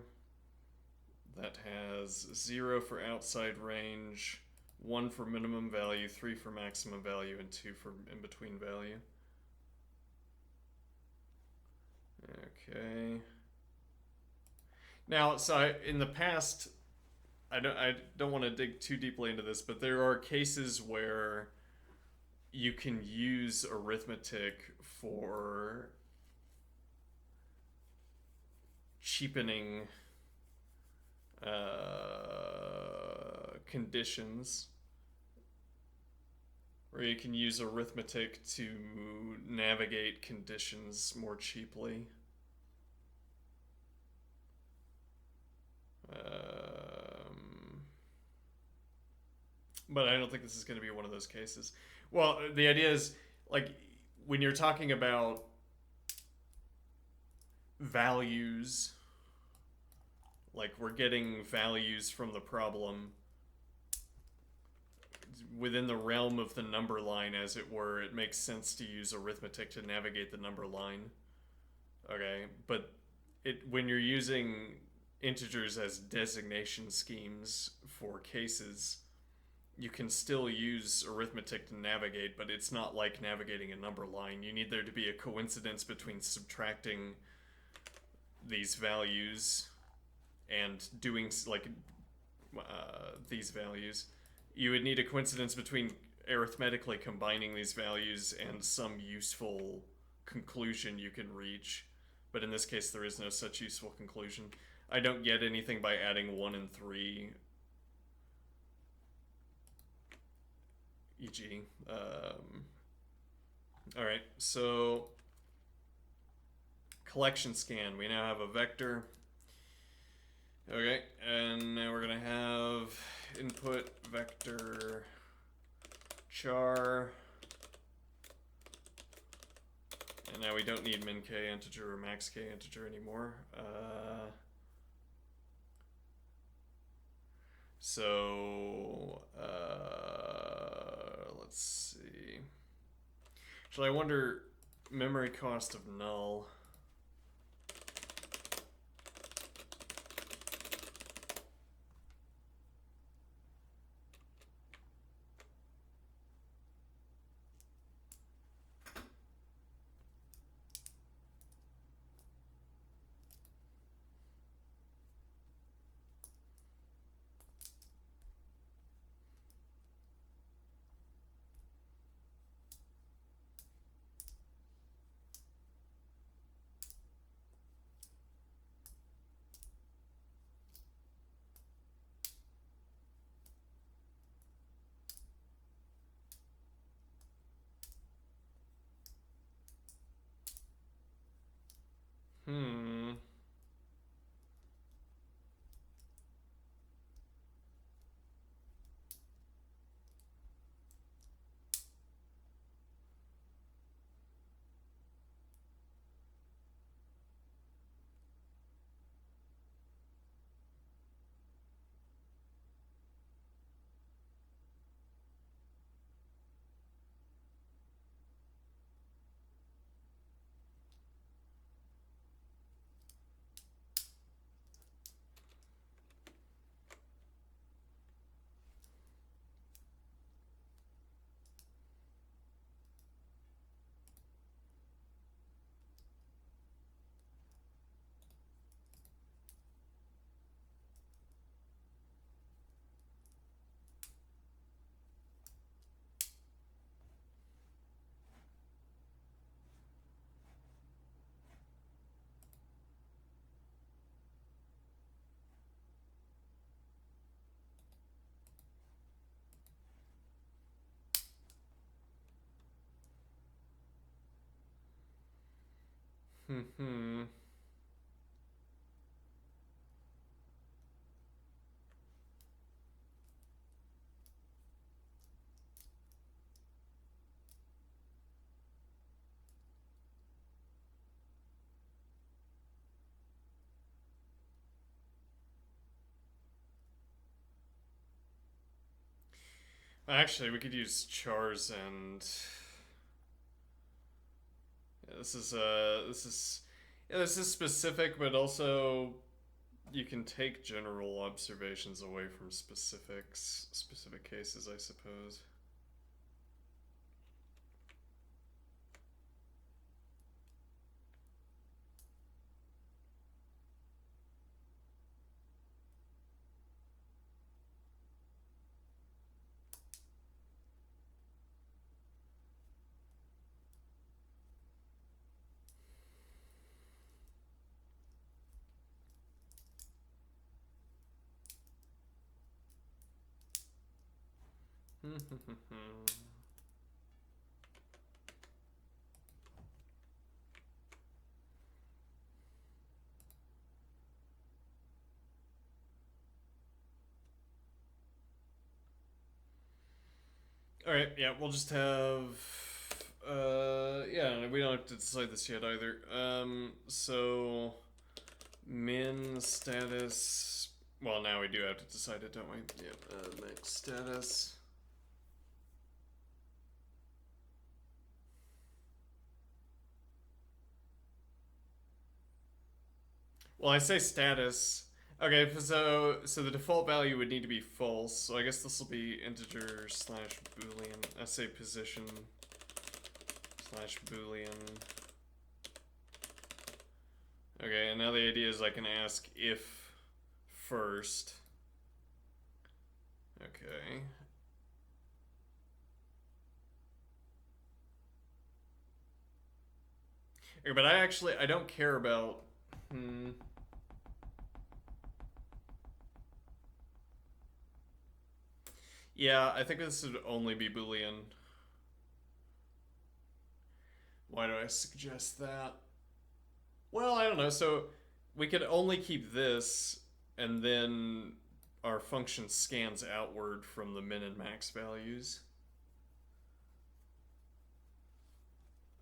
that has 0 for outside range, 1 for minimum value, 3 for maximum value, and 2 for in-between value. Okay. Now, in the past, I don't want to dig too deeply into this, but there are cases where you can use arithmetic for cheapening conditions, where you can use arithmetic to navigate conditions more cheaply. But I don't think this is going to be one of those cases. Well, the idea is, like, when you're talking about values, like we're getting values from the problem within the realm of the number line, as it were, it makes sense to use arithmetic to navigate the number line. Okay, but when you're using integers as designation schemes for cases, you can still use arithmetic to navigate, but it's not like navigating a number line. You need there to be a coincidence between subtracting these values and doing these values. You would need a coincidence between arithmetically combining these values and some useful conclusion you can reach. But in this case, there is no such useful conclusion. I don't get anything by adding 1 and 3, e.g. Alright, so collection scan. We now have a vector. Okay, and now we're going to have input vector char. And now we don't need min k integer or max k integer anymore. Let's see. Actually, I wonder memory cost of null. Actually, we could use chars and this is specific, but also you can take general observations away from specific cases, I suppose. Alright, yeah, we'll just have... yeah, we don't have to decide this yet either. So... Min status... Well, now we do have to decide it, don't we? Yep, max status... Well, I say status. Okay, so the default value would need to be false. So I guess this will be integer slash boolean. I say position slash boolean. Okay, and now the idea is I can ask if first. Okay. Okay, but I don't care about. Yeah, I think this would only be Boolean. Why do I suggest that? Well, I don't know. So we could only keep this, and then our function scans outward from the min and max values.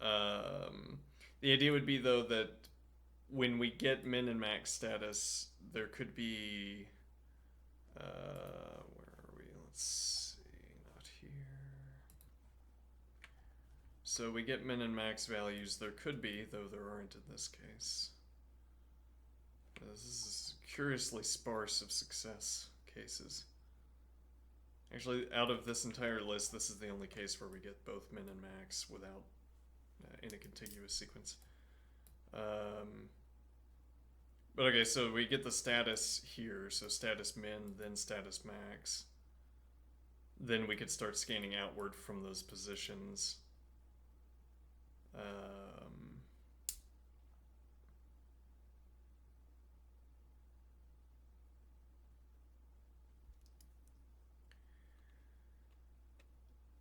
The idea would be, though, that when we get min and max status, there could be... where are we? Let's see. Not here. So we get min and max values. There could be, though there aren't in this case. This is curiously sparse of success cases. Actually, out of this entire list, this is the only case where we get both min and max without in a contiguous sequence. But okay, so we get the status here, so status min, then status max. Then we could start scanning outward from those positions.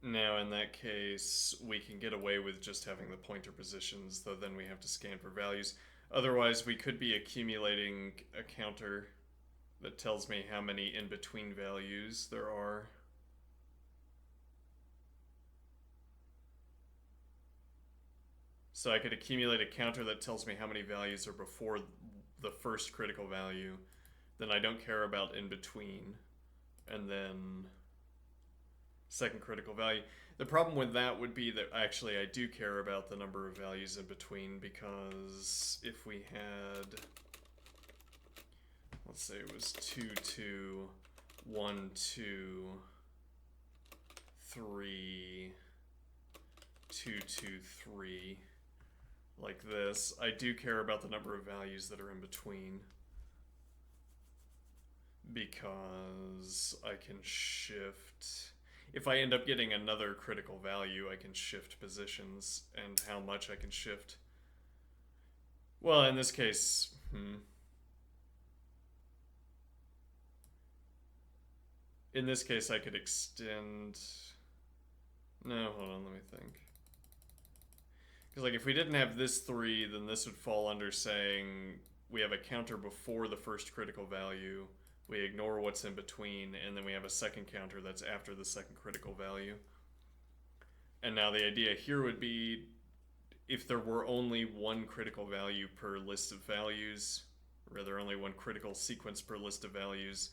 Now, in that case, we can get away with just having the pointer positions, though then we have to scan for values. Otherwise, we could be accumulating a counter that tells me how many in-between values there are. So I could accumulate a counter that tells me how many values are before the first critical value. Then I don't care about in-between. And then... second critical value. The problem with that would be that actually I do care about the number of values in between, because if we had, let's say it was 2, 2, 1, 2, 3, 2, 2, 3, like this, I do care about the number of values that are in between, because I can shift. If I end up getting another critical value, I can shift positions, and how much I can shift. Well, in this case, in this case, I could extend... No, hold on, let me think. Because, like, if we didn't have this 3, then this would fall under saying we have a counter before the first critical value, we ignore what's in between, and then we have a second counter that's after the second critical value. And now the idea here would be, if there were only one critical value per list of values, or rather only one critical sequence per list of values,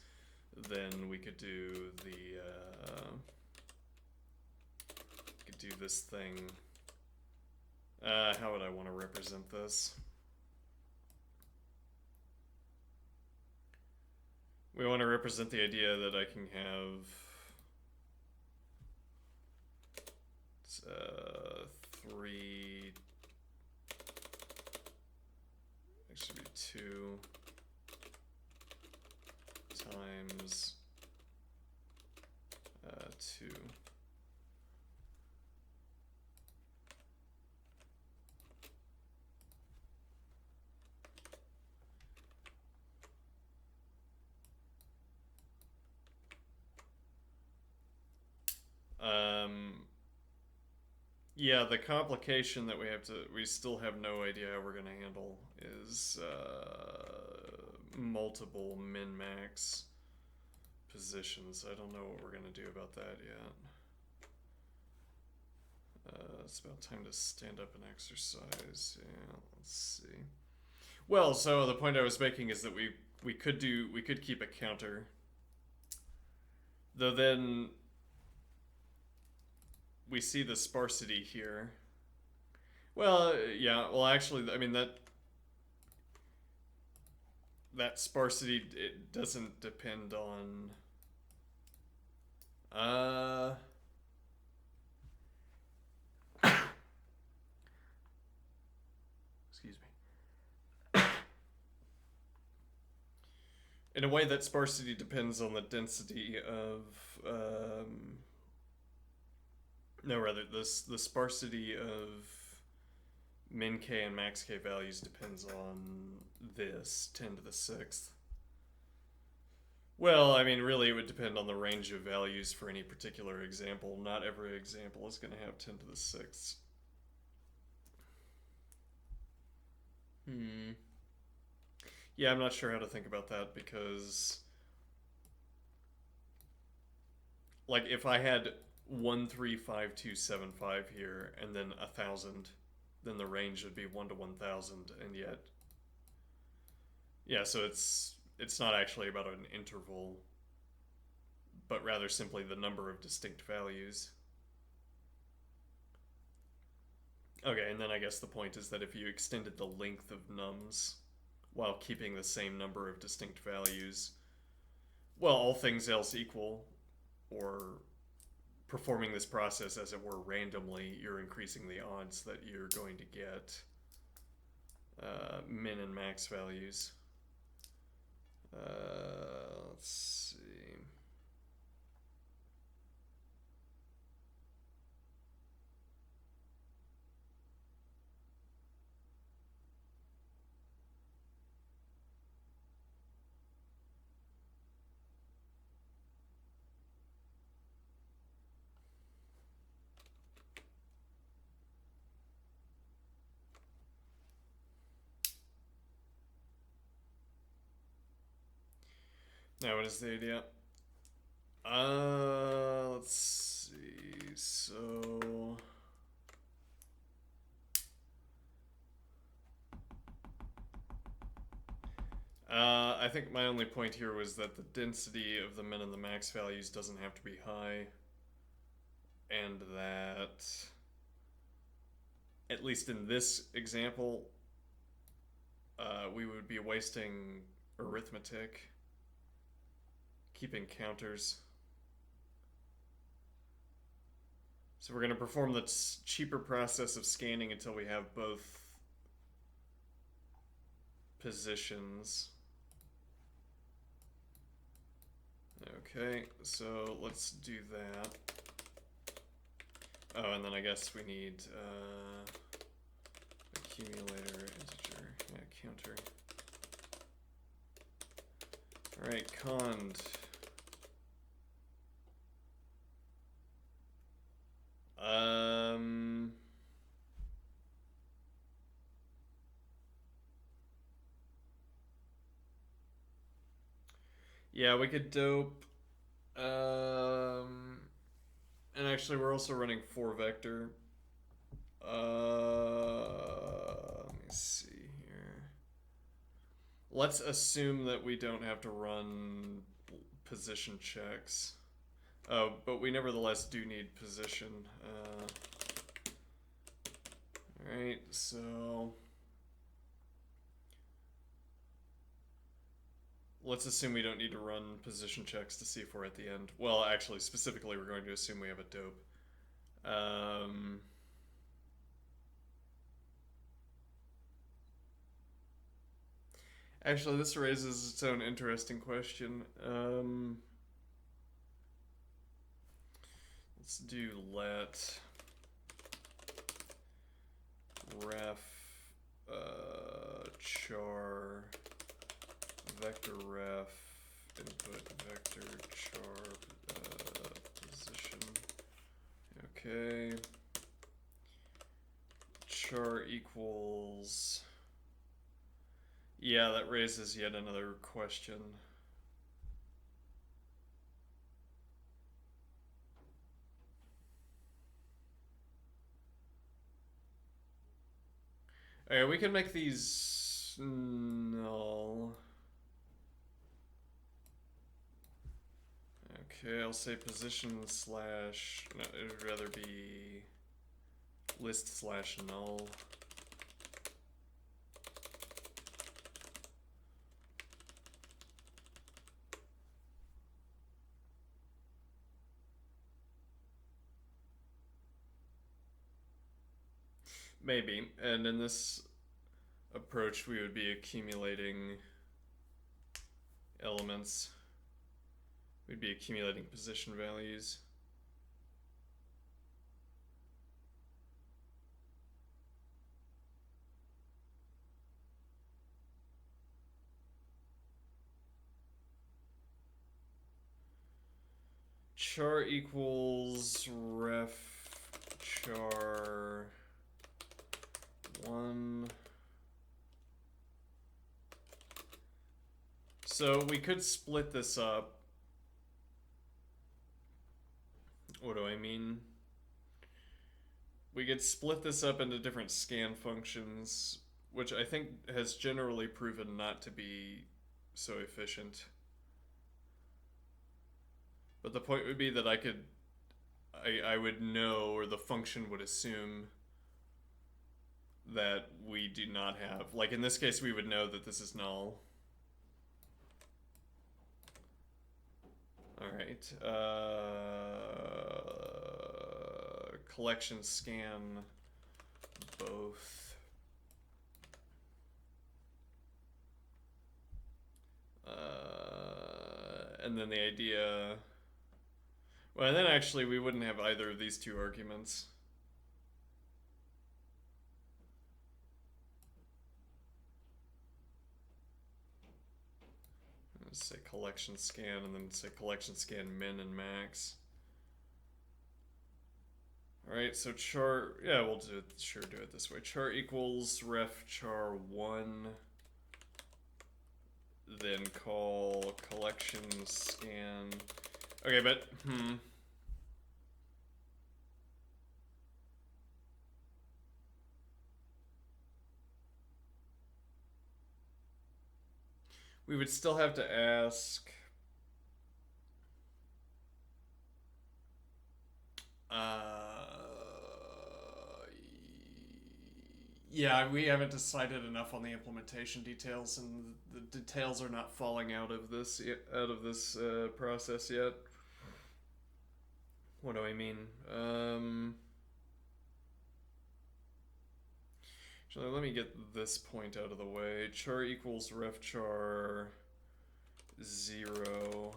then we could do the, this thing. How would I want to represent this? We want to represent the idea that I can have 3, actually 2 times 2. Yeah, the complication that we still have no idea how we're gonna handle is multiple min-max positions. I don't know what we're gonna do about that yet. It's about time to stand up and exercise. Yeah, let's see. Well, so the point I was making is that we could keep a counter, though. Then we see the sparsity here. Well, yeah. Well, actually, I mean that sparsity, it doesn't depend on. Excuse me. In a way, that sparsity depends on the density of. No, rather, the sparsity of min k and max k values depends on this 10 to the 6th. Well, I mean, really, it would depend on the range of values for any particular example. Not every example is going to have 10 to the 6th. Yeah, I'm not sure how to think about that because, like, if I had 135275 here and then 1000, then the range would be 1 to 1000, and yet, yeah, so it's not actually about an interval, but rather simply the number of distinct values. Okay, and then I guess the point is that if you extended the length of nums while keeping the same number of distinct values, well, all things else equal, or performing this process as it were randomly, you're increasing the odds that you're going to get min and max values. Let's see. Now, what is the idea? Let's see. So, I think my only point here was that the density of the min and the max values doesn't have to be high, and that, at least in this example, we would be wasting arithmetic keeping counters. So we're going to perform the cheaper process of scanning until we have both positions. Okay, so let's do that. Oh, and then I guess we need accumulator, integer, yeah, counter. All right, cond. Yeah, we could dope. And actually, we're also running 4-vector. Let me see here. Let's assume that we don't have to run position checks. Oh, but we nevertheless do need position. Alright, so let's assume we don't need to run position checks to see if we're at the end. Well, actually, specifically, we're going to assume we have a dope. Actually, this raises its own interesting question. Let's do let ref char vector ref input vector char position. Okay. char equals... Yeah, that raises yet another question. Okay, we can make these null. Okay, I'll say position slash... No, it would rather be list slash null. Maybe. And in this approach, we would be accumulating elements. We'd be accumulating position values. Char equals ref char 1. So we could split this up. What do I mean? We could split this up into different scan functions, which I think has generally proven not to be so efficient. But the point would be that I would know, or the function would assume that we do not have, like in this case we would know that this is null. Alright, collection scan both. And then the idea, well, then actually we wouldn't have either of these two arguments. Let's say collection scan and then say collection scan min and max. Alright, so char, yeah, we'll do it, sure, do it this way. Char equals ref char 1, then call collection scan. Okay, but, we would still have to ask, yeah, we haven't decided enough on the implementation details, and the details are not falling out of this process yet. What do I mean? Actually, let me get this point out of the way. Char equals ref char 0.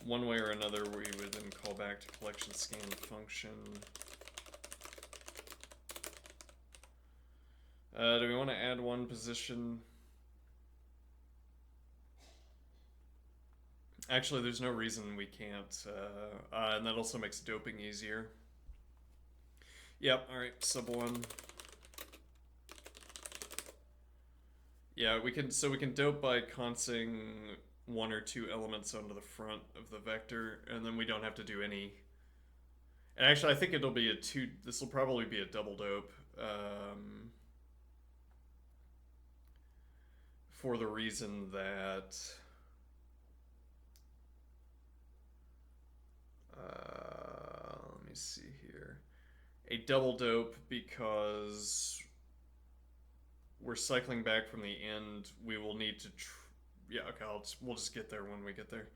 One way or another, we would then call back to collection scan function. Do we want to add one position? Actually, there's no reason we can't, and that also makes doping easier. Yep, alright, sub 1. Yeah, we can dope by consing 1 or 2 elements onto the front of the vector, and then we don't have to do any. And actually, I think it'll be this will probably be a double dope. For the reason that let me see here. A double dope because we're cycling back from the end. We will need to yeah, okay, we'll just get there when we get there.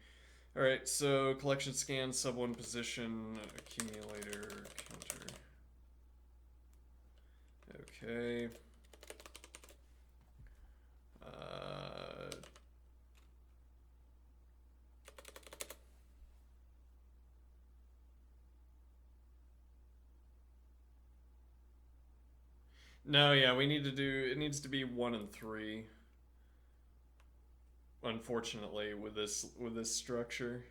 Alright, so collection scan, sub 1 position, accumulator, counter. Okay. No, yeah, we need to do, it needs to be 1 and 3. Unfortunately, with this structure.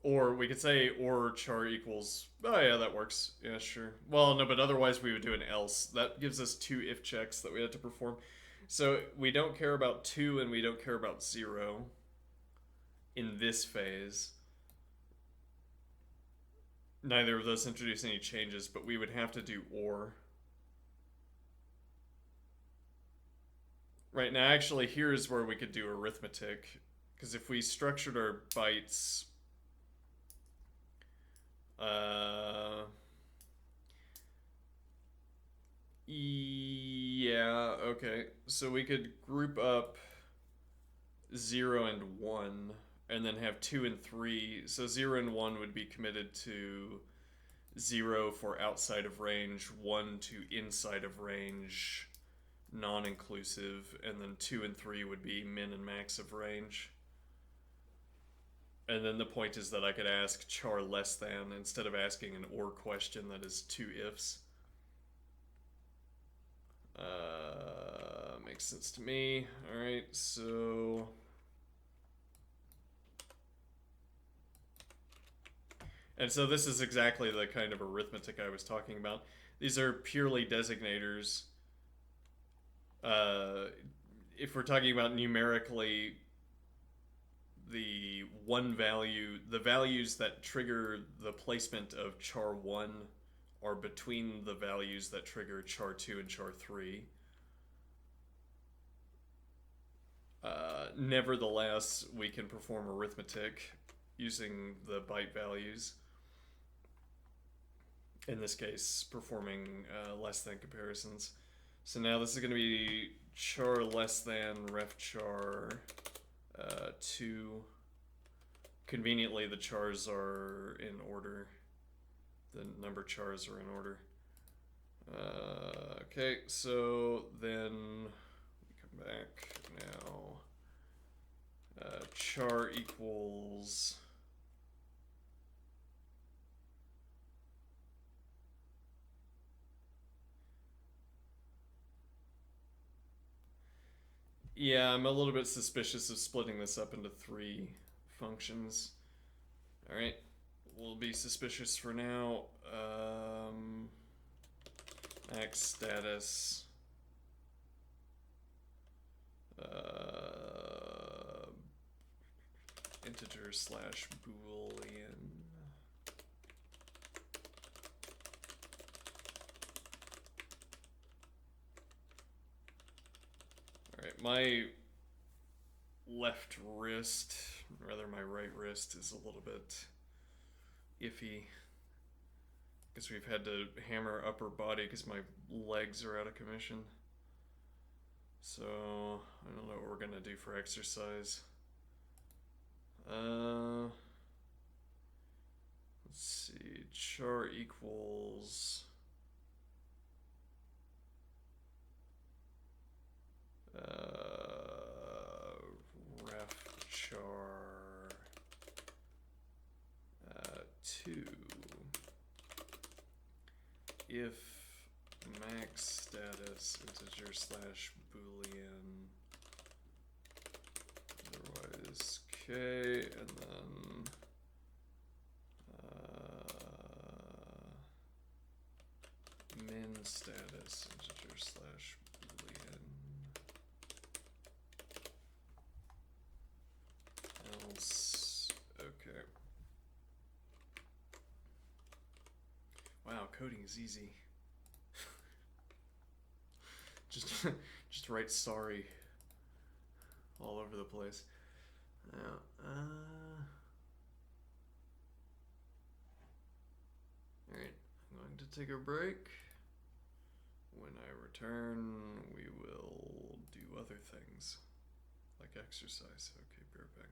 Or we could say or char equals. Oh yeah, that works. Yeah, sure. Well, no, but otherwise we would do an else. That gives us two if checks that we had to perform. So we don't care about 2 and we don't care about 0 in this phase. Neither of those introduce any changes, but we would have to do or. Right now, actually, here's where we could do arithmetic. Because if we structured our bytes. Yeah, okay. So we could group up 0 and 1, and then have 2 and 3. So 0 and 1 would be committed to 0 for outside of range, 1 to inside of range, non-inclusive, and then 2 and 3 would be min and max of range. And then the point is that I could ask char less than instead of asking an or question that is two ifs. Makes sense to me. Alright, so and so this is exactly the kind of arithmetic I was talking about. These are purely designators. If we're talking about numerically, the values that trigger the placement of char 1 are between the values that trigger char 2 and char 3. Nevertheless, we can perform arithmetic using the byte values. In this case, performing less than comparisons. So now this is going to be char less than ref char 2. Conveniently, the chars are in order. The number chars are in order. Okay, so then we come back now. Char equals. Yeah, I'm a little bit suspicious of splitting this up into 3 functions. Alright, we'll be suspicious for now. Max status. Integer slash boolean. Alright, my left wrist, rather my right wrist, is a little bit iffy. Because we've had to hammer upper body because my legs are out of commission. So, I don't know what we're going to do for exercise. Let's see, char equals. Ref char 2. If max status integer slash boolean, otherwise k, and then min status integer slash boolean else. Okay. Wow, coding is easy. just write sorry all over the place. Now, alright, I'm going to take a break. When I return, we will do other things, like exercise. Okay, be right back.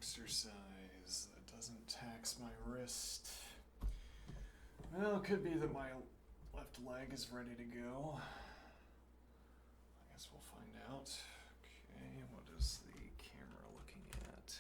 exercise that doesn't tax my wrist. Well, it could be that my left leg is ready to go. I guess we'll find out. Okay, what is the camera looking at?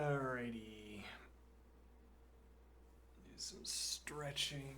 Alrighty. Do some stretching.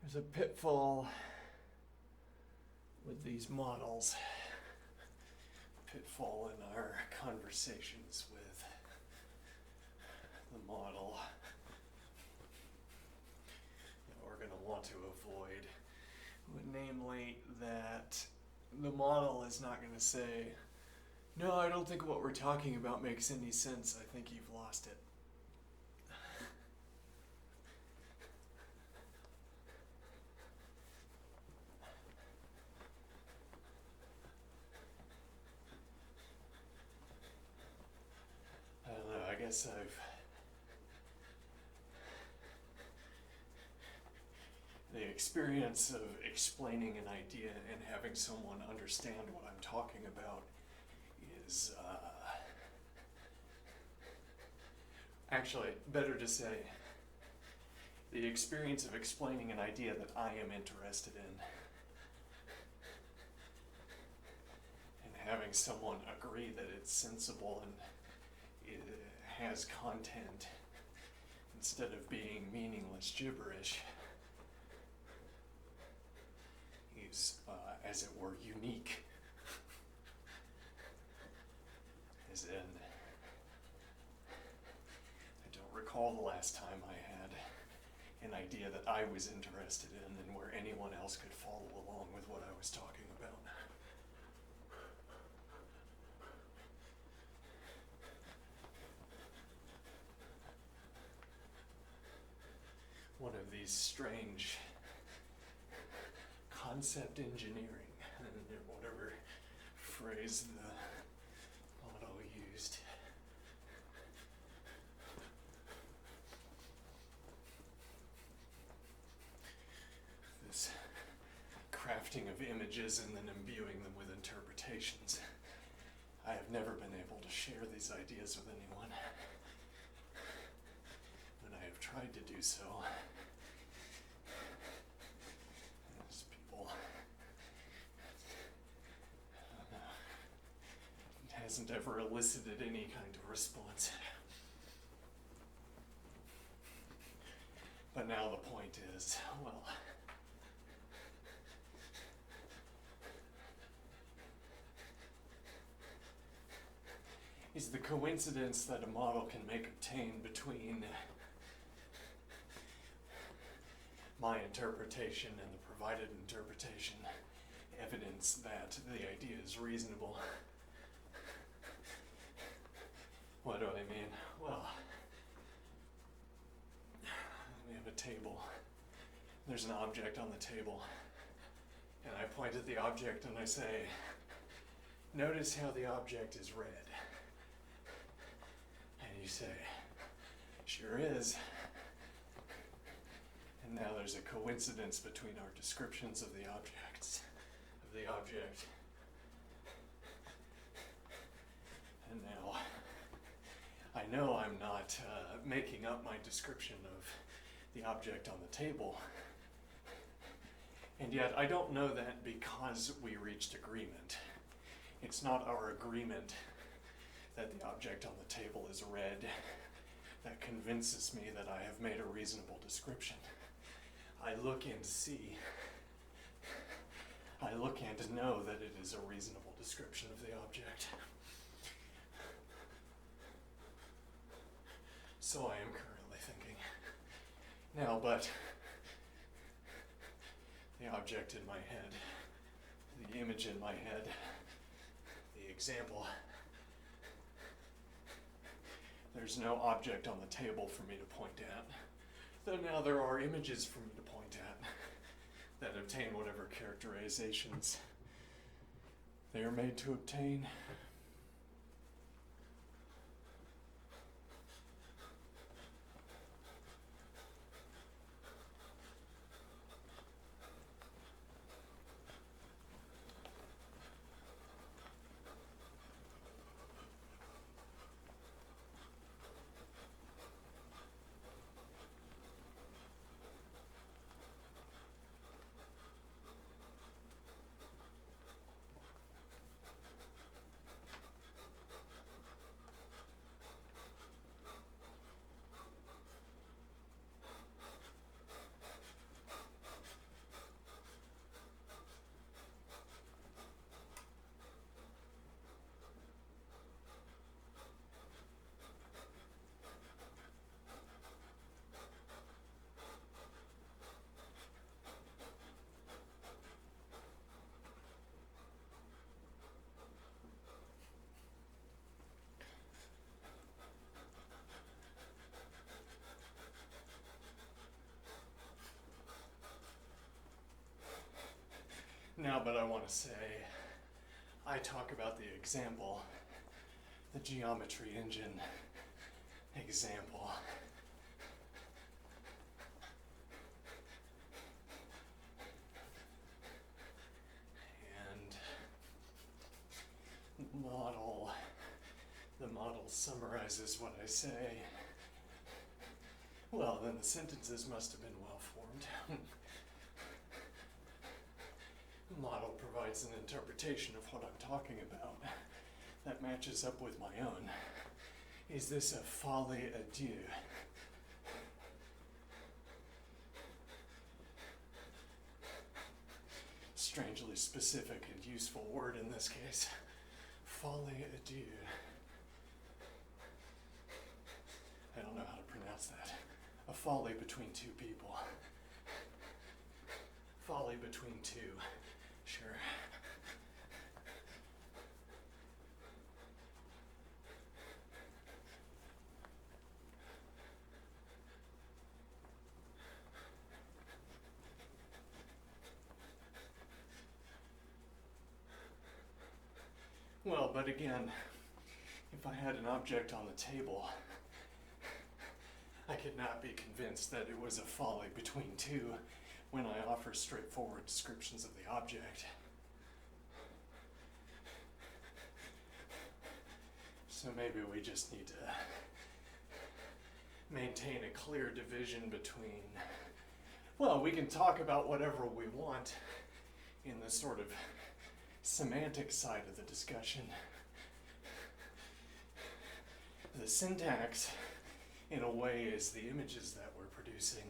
There's a pitfall with these models. Pitfall in our conversations with the model that we're going to want to avoid. Namely, that the model is not going to say, "No, I don't think what we're talking about makes any sense. I think you've lost it." I don't know, I guess the experience of explaining an idea and having someone understand what I'm talking about is, actually, better to say, the experience of explaining an idea that I am interested in and having someone agree that it's sensible and it has content instead of being meaningless gibberish is, as it were, unique. As in, I don't recall the last time I had an idea that I was interested in and where anyone else could follow along with what I was talking about. One of these strange concept engineering, whatever phrase the model used. This crafting of images and then imbuing them with interpretations. I have never been able to share these ideas with anyone. When I have tried to do so, people, it hasn't ever elicited any kind of response. But now the point is, well, is the coincidence that a model can make obtain between my interpretation and the provided interpretation evidence that the idea is reasonable? What do I mean? Well, we have a table. There's an object on the table. And I point at the object and I say, notice how the object is red. And you say, sure is. And now there's a coincidence between our descriptions of the object. And now, I know I'm not making up my description of the object on the table. And yet, I don't know that because we reached agreement. It's not our agreement that the object on the table is red that convinces me that I have made a reasonable description. I look and see. I look and know that it is a reasonable description of the object. So I am currently thinking. Now, but the object in my head, the image in my head, the example, there's no object on the table for me to point at. Though now there are images for me to point at that obtain whatever characterizations they are made to obtain. Now, but I want to say, I talk about the example, the geometry engine example. And the model summarizes what I say. Well, then the sentences must have been well formed. Model provides an interpretation of what I'm talking about that matches up with my own. Is this a folie à deux? Strangely specific and useful word in this case. Folie à deux. I don't know how to pronounce that. A folly between two people. Folly between two. Sure. Well, but again, if I had an object on the table, I could not be convinced that it was a folly between two when I offer straightforward descriptions of the object. So maybe we just need to maintain a clear division between, well, we can talk about whatever we want in the sort of semantic side of the discussion. The syntax, in a way, is the images that we're producing.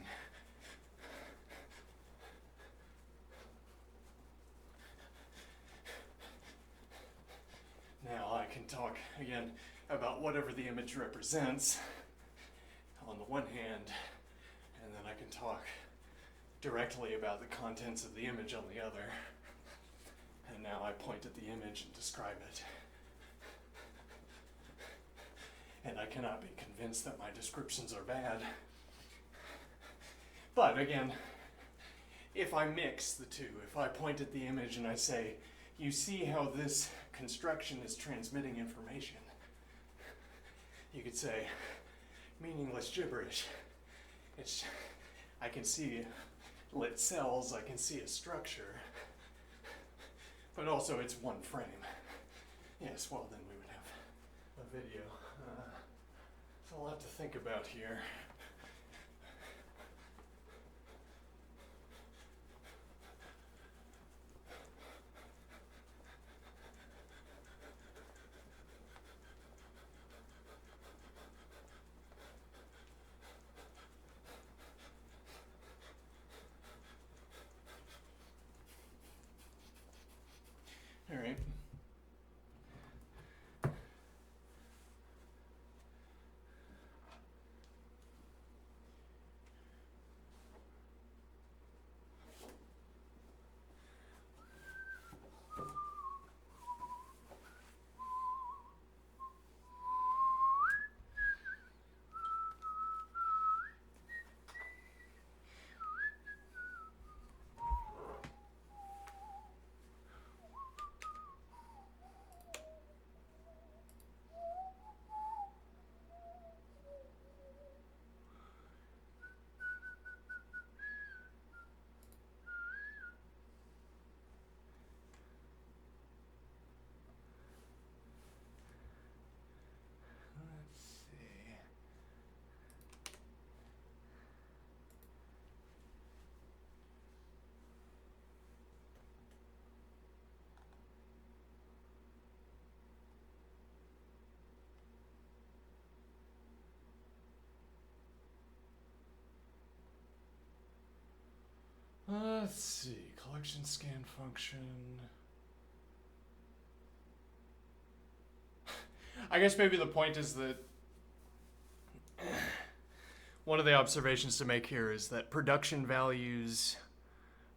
Now I can talk, again, about whatever the image represents on the one hand, and then I can talk directly about the contents of the image on the other. And now I point at the image and describe it. and I cannot be convinced that my descriptions are bad. But again, if I mix the two, if I point at the image and I say, you see how this construction is transmitting information, you could say, meaningless gibberish. I can see lit cells, I can see a structure, but also it's one frame. Yes, well then we would have a video. There's a lot to think about here. All right. Let's see, collection scan function. I guess maybe the point is that one of the observations to make here is that production values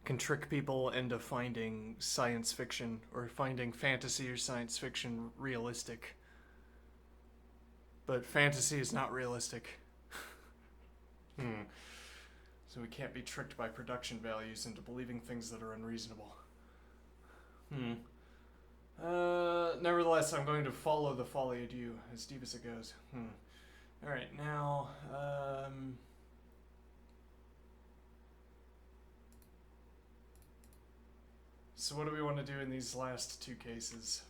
can trick people into finding science fiction or finding fantasy or science fiction realistic. But fantasy is not realistic. So we can't be tricked by production values into believing things that are unreasonable. Nevertheless, I'm going to follow the folie à deux as deep as it goes. Alright, now, so what do we want to do in these last two cases?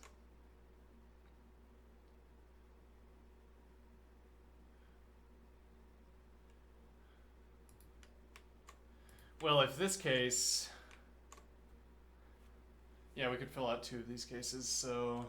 Well, if this case, yeah, we could fill out two of these cases, so,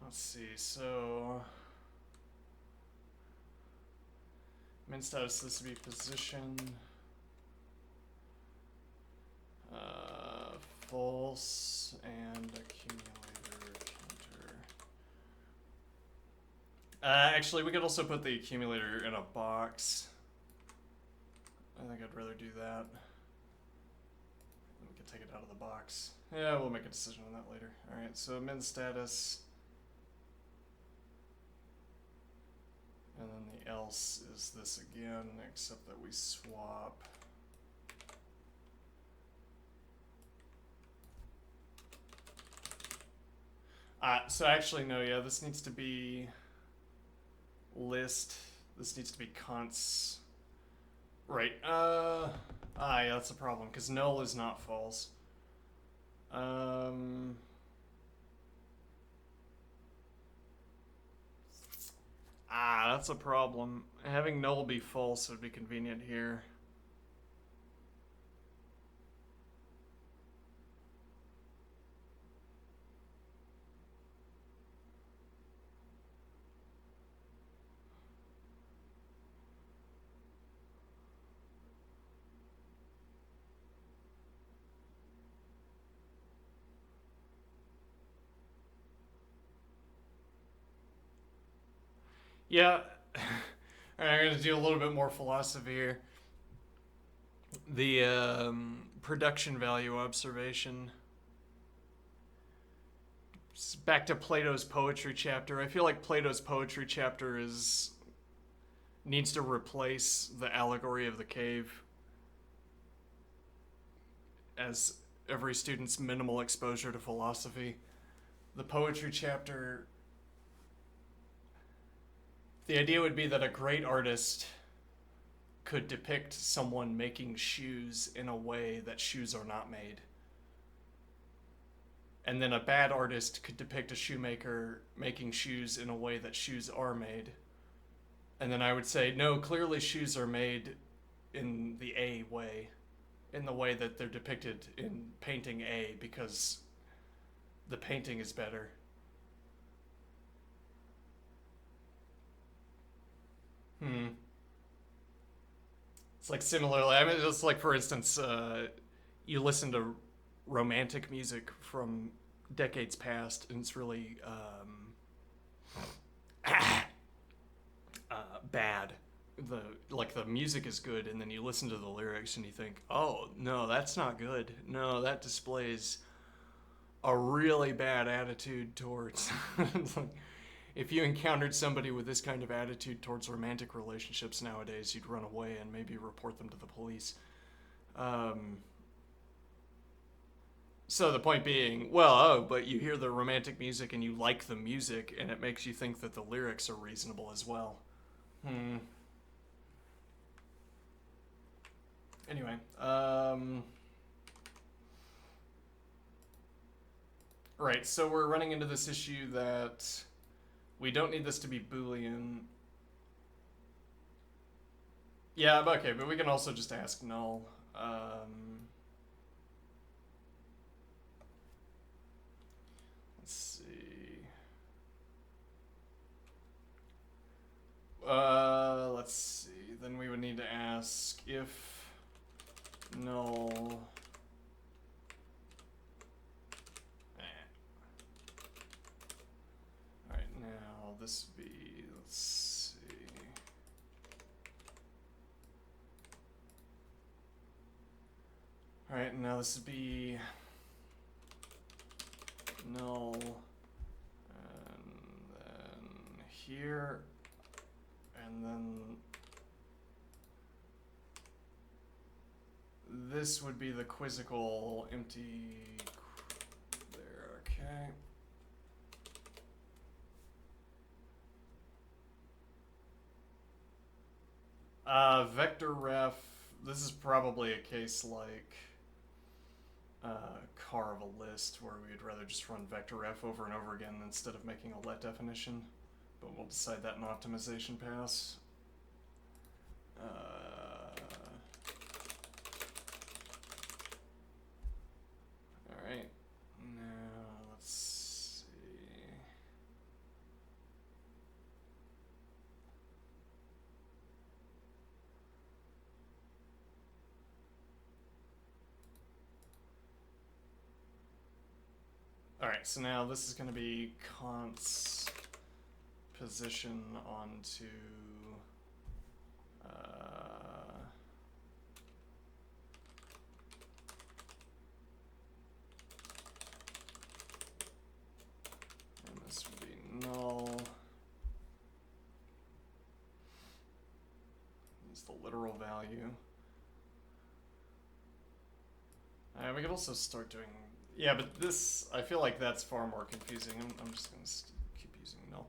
let's see, so, min status, this would be position, false, and accumulator counter. Actually, we could also put the accumulator in a box. I think I'd rather do that. We could take it out of the box. Yeah, we'll make a decision on that later. Alright, so min status. And then the else is this again, except that we swap. So actually, no, yeah, this needs to be list. This needs to be const. Right. Yeah, that's a problem, because null is not false. That's a problem. Having null be false would be convenient here. Yeah, Alright, I'm going to do a little bit more philosophy here. The production value observation. Back to Plato's poetry chapter. I feel like Plato's poetry chapter needs to replace the allegory of the cave as every student's minimal exposure to philosophy. The poetry chapter, the idea would be that a great artist could depict someone making shoes in a way that shoes are not made. And then a bad artist could depict a shoemaker making shoes in a way that shoes are made. And then I would say, no, clearly shoes are made in the A way, in the way that they're depicted in painting A, because the painting is better. It's like similarly, I mean, just like for instance, you listen to romantic music from decades past, and it's really bad. The music is good, and then you listen to the lyrics and you think, oh no, that's not good. No, that displays a really bad attitude towards. Like, if you encountered somebody with this kind of attitude towards romantic relationships nowadays, you'd run away and maybe report them to the police. So the point being, but you hear the romantic music and you like the music, and it makes you think that the lyrics are reasonable as well. Anyway, right, so we're running into this issue that we don't need this to be Boolean. Yeah, okay, but we can also just ask null. Let's see. Let's see. Then we would need to ask if null. Alright, now this would be, let's see. Alright, now this would be null, and then here, and then this would be the quizzical empty there, okay. Vector ref, this is probably a case like car of a list, where we'd rather just run vector ref over and over again instead of making a let definition, but we'll decide that in optimization pass. Alright, now let's see. Alright, so now this is going to be const position onto and this would be null. Use the literal value. We could also start doing, yeah, but this, I feel like that's far more confusing. I'm just going to keep using null.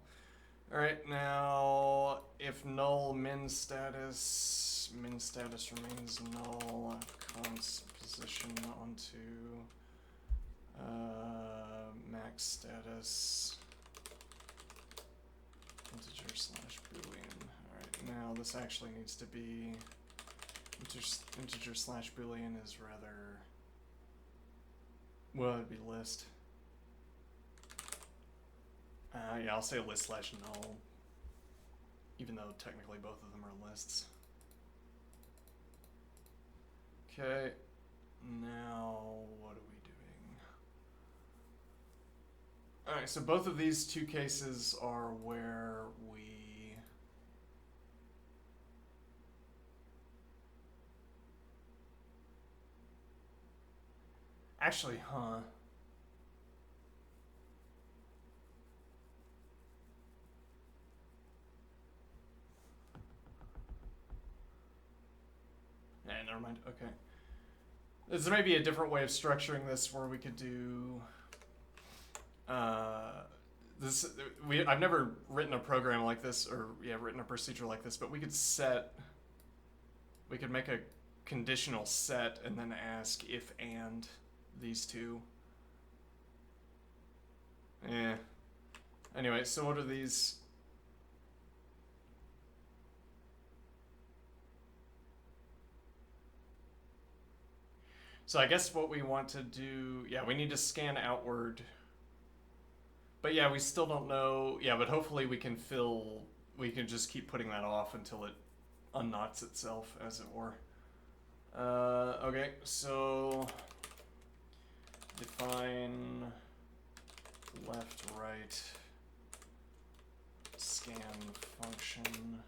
Alright, now if null min status remains null, const position onto max status integer slash boolean. Alright, now this actually needs to be integer slash boolean is rather, well, it'd be list. Yeah, I'll say list slash null, even though technically both of them are lists. Okay, now what are we doing? Alright, so both of these two cases are where we Actually, huh? Never mind. Okay. There may be a different way of structuring this where we could do this. I've never written a program like this, or written a procedure like this, but we could make a conditional set and then ask if and these two. Yeah. Anyway, so what are these? So I guess what we want to do, we need to scan outward. But yeah, we still don't know. Yeah, but hopefully we can just keep putting that off until it unknots itself, as it were. Okay, so define left, right, scan function.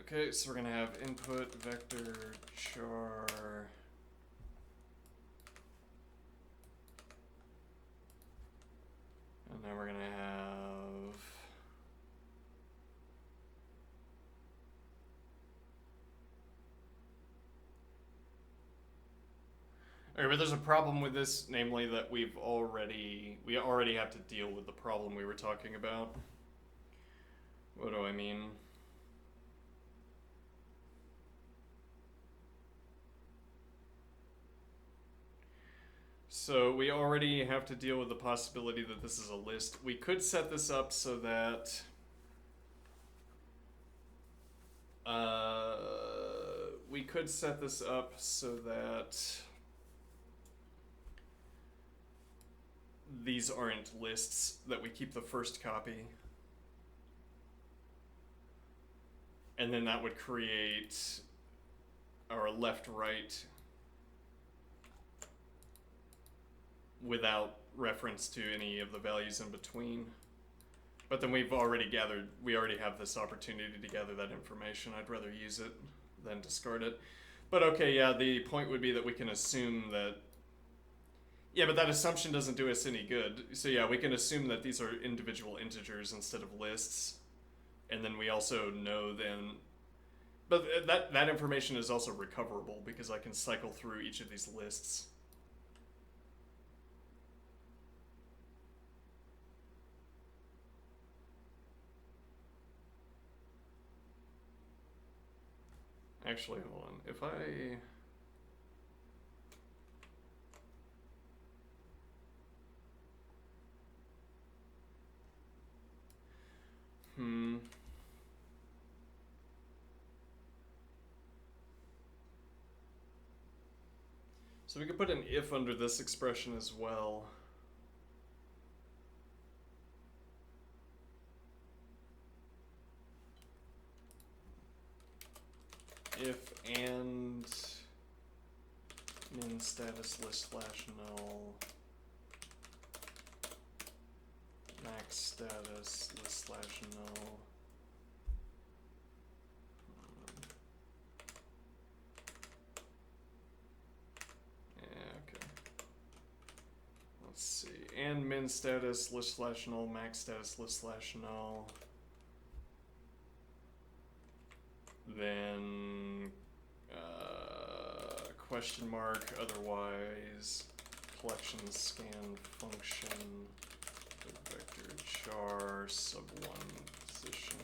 Okay, so we're gonna have input vector char and then we're gonna have okay, but there's a problem with this, namely that we already have to deal with the problem we were talking about. What do I mean? So we already have to deal with the possibility that this is a list. We could set this up so that these aren't lists, that we keep the first copy. And then that would create our left-right without reference to any of the values in between. But then we already have this opportunity to gather that information. I'd rather use it than discard it. But okay, yeah, the point would be that we can assume that, but that assumption doesn't do us any good. So yeah, we can assume that these are individual integers instead of lists. And then we also know then, but that information is also recoverable because I can cycle through each of these lists. Actually, hold on. If I... So we could put an if under this expression as well. If and min status list slash null max status list slash null. Okay. Let's see. And min status list slash null max status list slash null. Then question mark, otherwise collection scan function vector char sub1 position,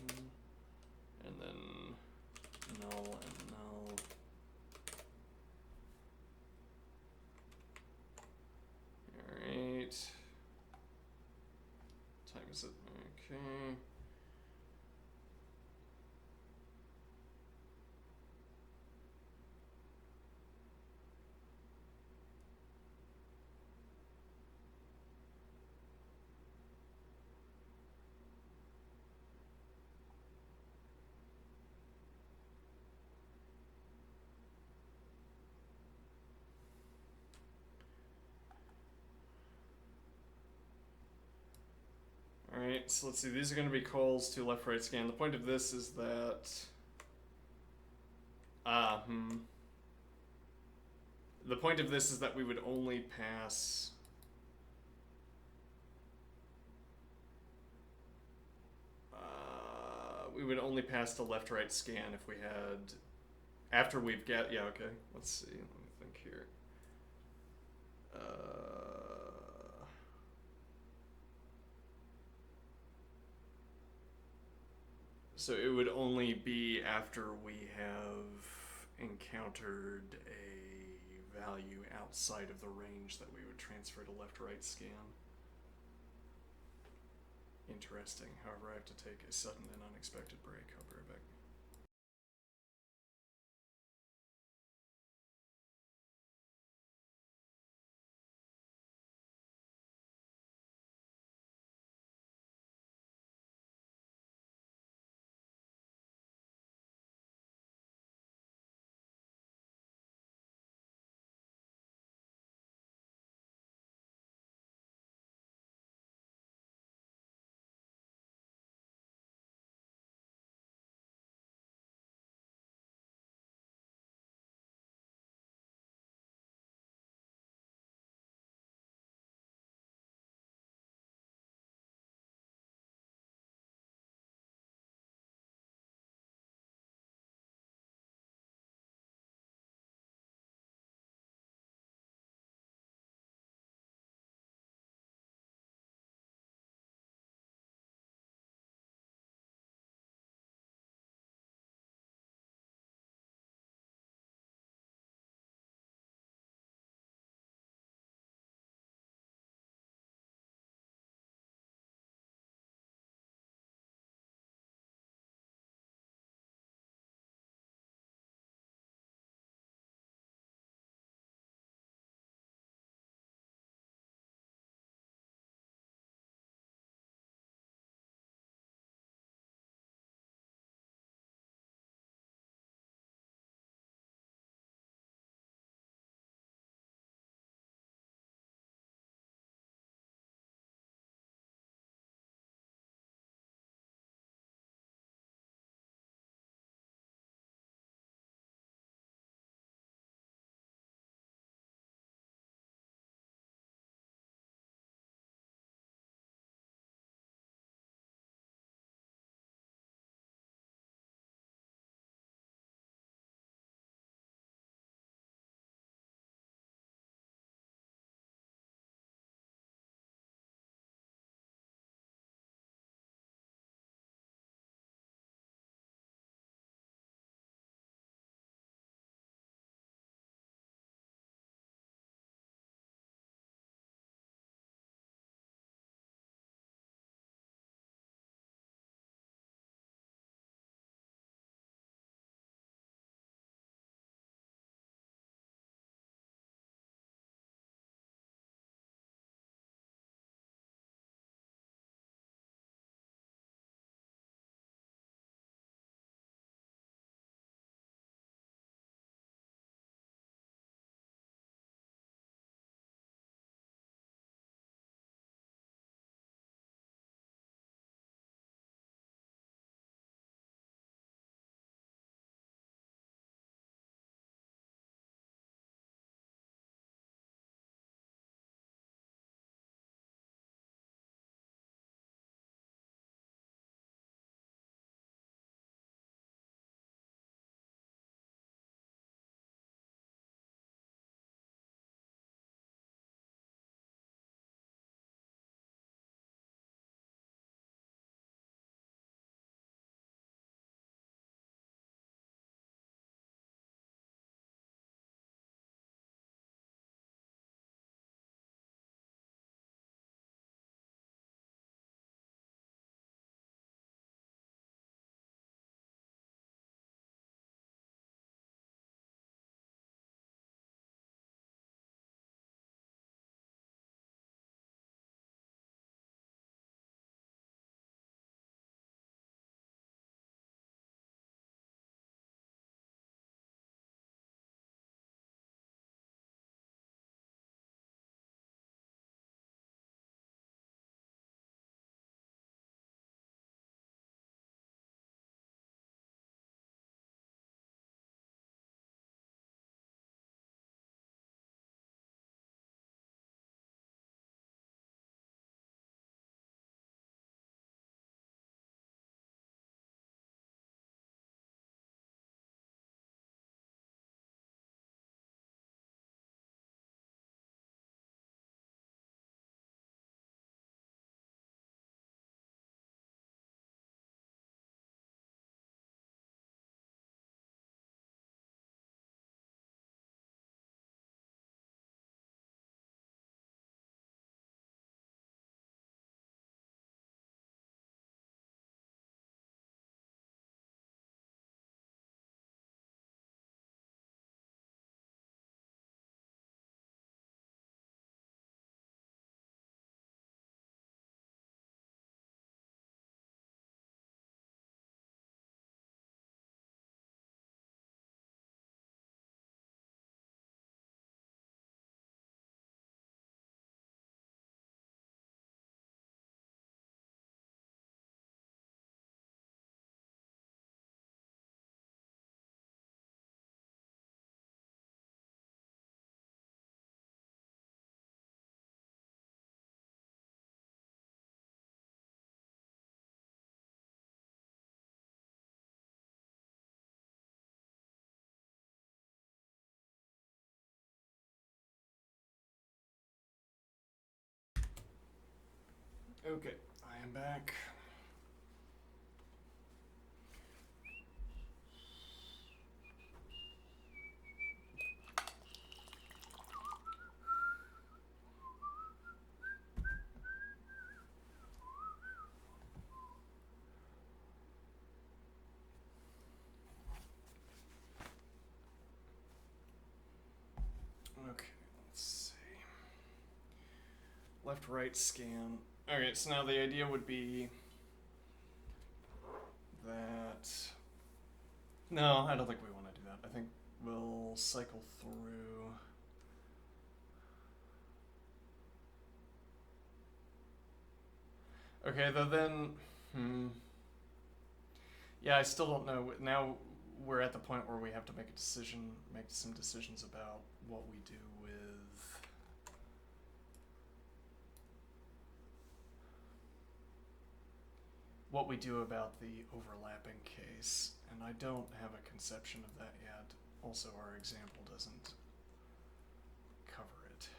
and then null and null. Alright. Time is it? Okay. Alright, so let's see, these are going to be calls to left-right scan. The point of this is that... The point of this is that we would only pass. We would only pass the left-right scan if we had. After we've get. Yeah, okay. Let's see. Let me think here. So it would only be after we have encountered a value outside of the range that we would transfer to left-right scan. Interesting. However, I have to take a sudden and unexpected break. I'll be right back. Okay, I am back. Okay, let's see. Left, right, scan. Okay, so now the idea would be that... No, I don't think we want to do that. I think we'll cycle through... Okay, though then... Yeah, I still don't know. Now we're at the point where we have to make some decisions about what we do with... What we do about the overlapping case, and I don't have a conception of that yet. Also, our example doesn't cover it.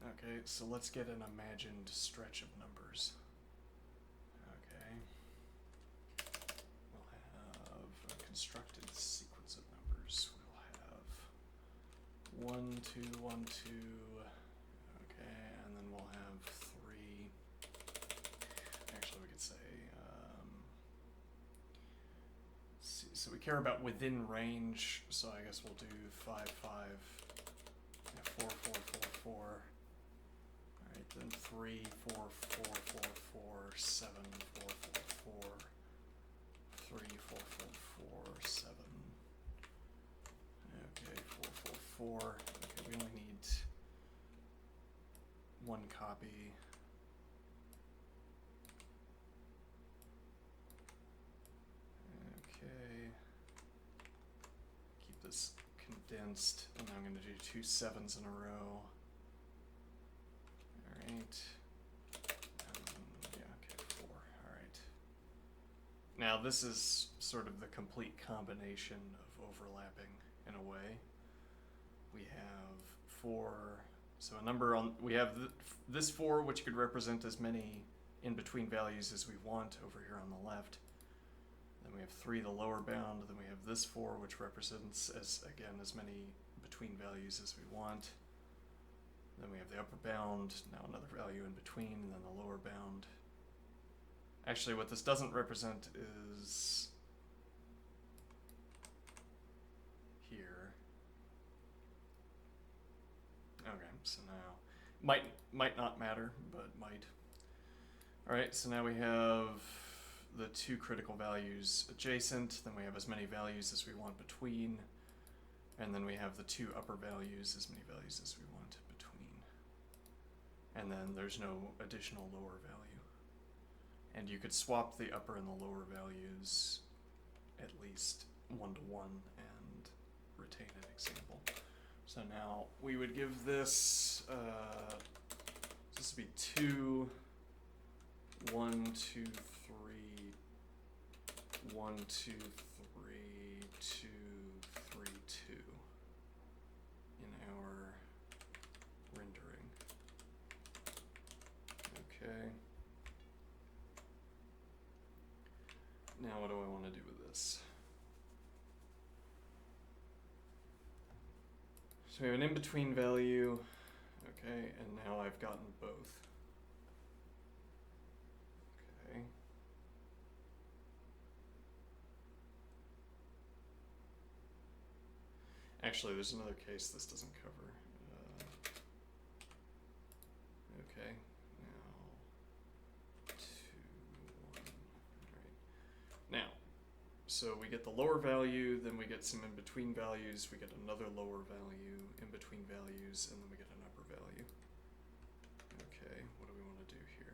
Okay, so let's get an imagined stretch of numbers. Okay. We'll have a constructed sequence of numbers. We'll have 1, 2, 1, 2. Okay, and then we'll have 3. Actually, we could say, so we care about within range, so I guess we'll do 5, 5, 4, 4, 4, 4. Alright, then 3, 4, 4, 4, 4, 7, 4, 4, 4, 3, 4, 4, 4, 7. Okay, 4, 4, 4. Okay, we only need one copy. Okay. Keep this condensed, and I'm going to do 2 7s in a row. Alright. Yeah, okay, 4. Alright. Now this is sort of the complete combination of overlapping in a way. We have 4, so a number on, we have this 4, which could represent as many in-between values as we want over here on the left. Then we have 3, the lower bound. Then we have this 4, which represents as many between values as we want. Then we have the upper bound, now another value in between, and then the lower bound. Actually, what this doesn't represent is here. Okay, so now might not matter, but might. All right, so now we have the 2 critical values adjacent, then we have as many values as we want between, and then we have the 2 upper values, as many values as we want between. And then there's no additional lower value. And you could swap the upper and the lower values at least 1 to 1 and retain an example. So now we would give this, this would be 2, 1, 2, 3, 1, 2, 3, 2, 3, 2 in our rendering. Okay. Now what do I want to do with this? So we have an in-between value, okay, and now I've gotten both. Okay. Actually, there's another case this doesn't cover. Okay, now 2, 1, alright. Now, so we get the lower value, then we get some in-between values, we get another lower value, in-between values, and then we get an upper value. Okay, what do we want to do here?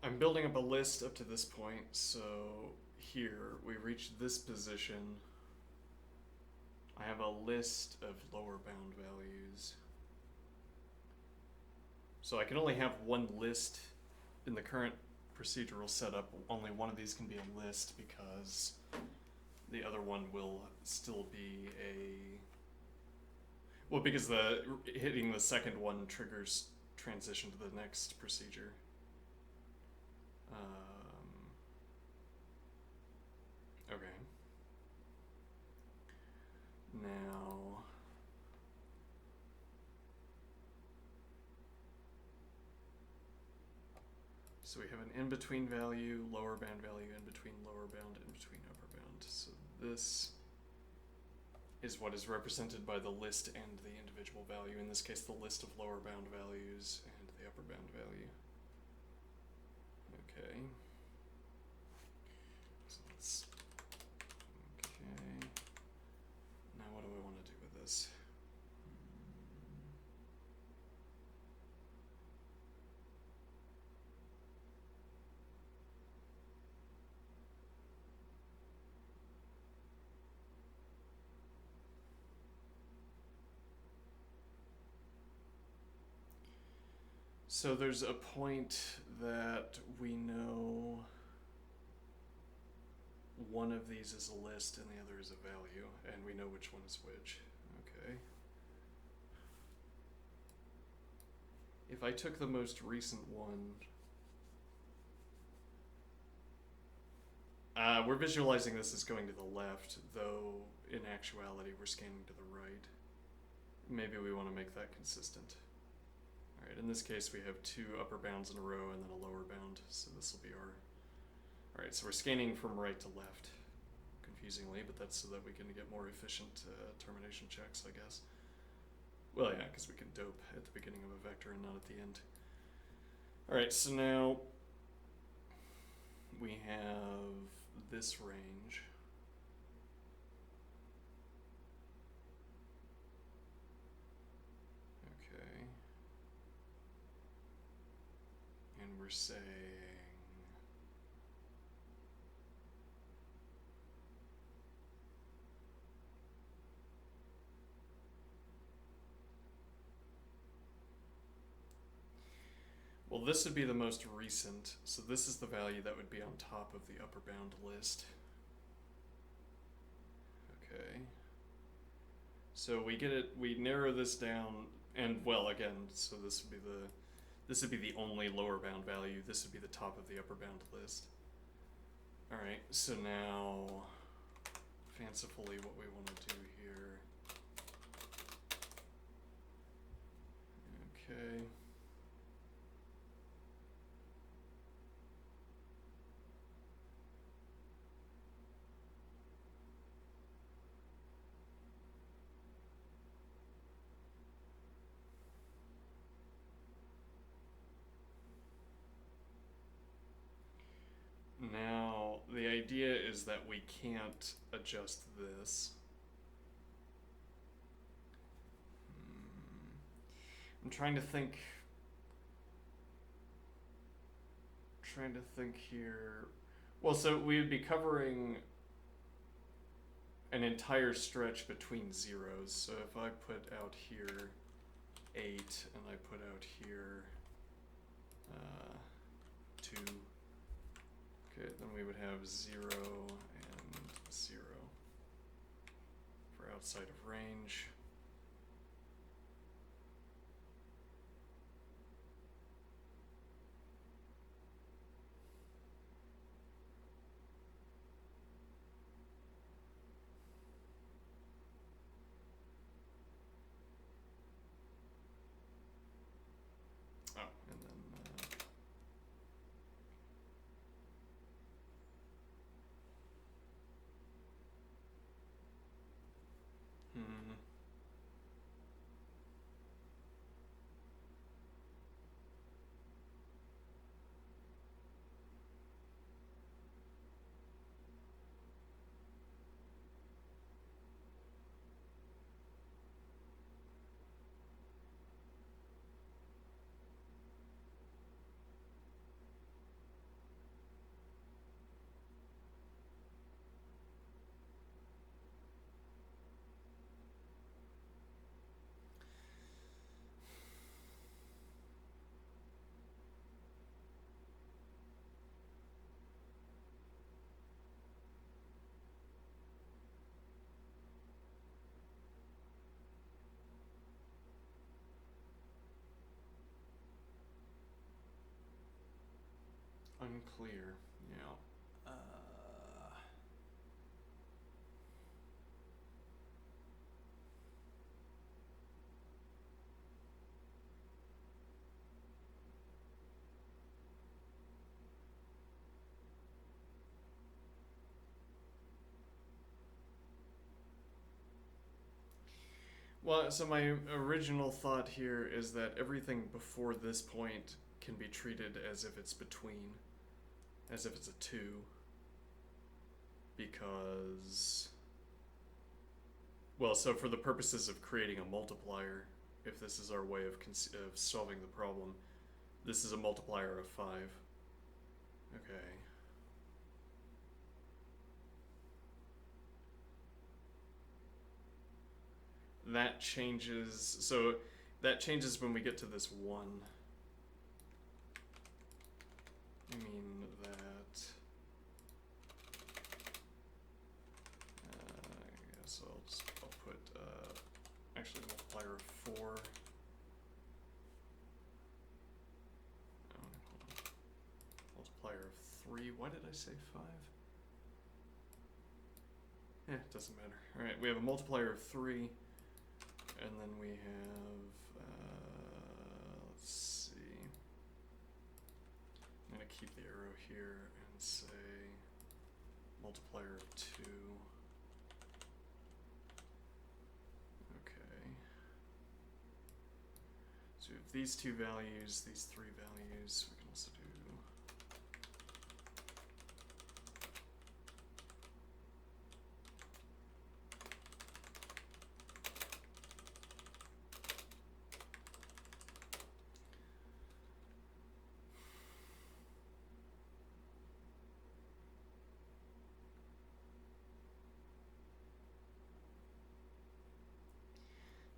I'm building up a list up to this point, so here we reach this position. I have a list of lower bound values. So I can only have one list in the current procedural setup. Only one of these can be a list because the other one will still be a... Well, because hitting the second one triggers transition to the next procedure. Okay. Now... So we have an in-between value, lower bound value, in-between lower bound, in-between upper bound. So this is what is represented by the list and the individual value. In this case, the list of lower bound values and the upper bound value. Okay. So let's... Okay. Now what do I want to do with this? So there's a point that we know one of these is a list and the other is a value, and we know which one is which. Okay. If I took the most recent one, we're visualizing this as going to the left, though in actuality we're scanning to the right. Maybe we want to make that consistent. Alright, in this case we have two upper bounds in a row and then a lower bound, so this will be our... Alright, so we're scanning from right to left, confusingly, but that's so that we can get more efficient termination checks, I guess. Well, yeah, because we can dope at the beginning of a vector and not at the end. Alright, so now we have this range. Okay. And we're saying... Well, this would be the most recent, so this is the value that would be on top of the upper bound list. Okay. So we get it, we narrow this down, and well, again, so this would be the only lower bound value, this would be the top of the upper bound list. Alright, so now, fancifully what we want to do here. Okay. Now, the idea is that we can't adjust this. I'm trying to think here. Well, so we would be covering an entire stretch between zeros. So if I put out here 8 and I put out here 2, okay, then we would have 0 and 0 for outside of range. Oh, and then unclear. Yeah. Well, so my original thought here is that everything before this point can be treated as if it's between, as if it's a 2, because, well, so for the purposes of creating a multiplier, if this is our way of solving the problem, this is a multiplier of 5. Okay. That changes, so that changes when we get to this 1. I mean that, I guess I'll put, actually multiplier of 4. Oh, hold on. Multiplier of 3, why did I say 5? It doesn't matter. Alright, we have a multiplier of 3. And then we have, let's see, I'm going to keep the arrow here and say multiplier of 2. Okay. So we have these 2 values, these 3 values. We can also do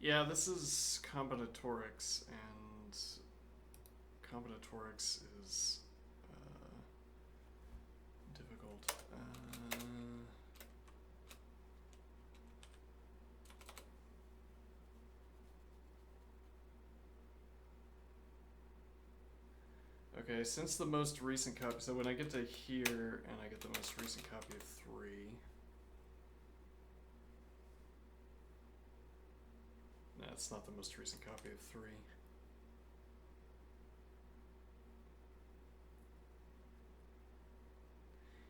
yeah, this is combinatorics, and combinatorics is difficult. Okay, since the most recent copy, so when I get to here and I get the most recent copy of 3, that's not the most recent copy of 3.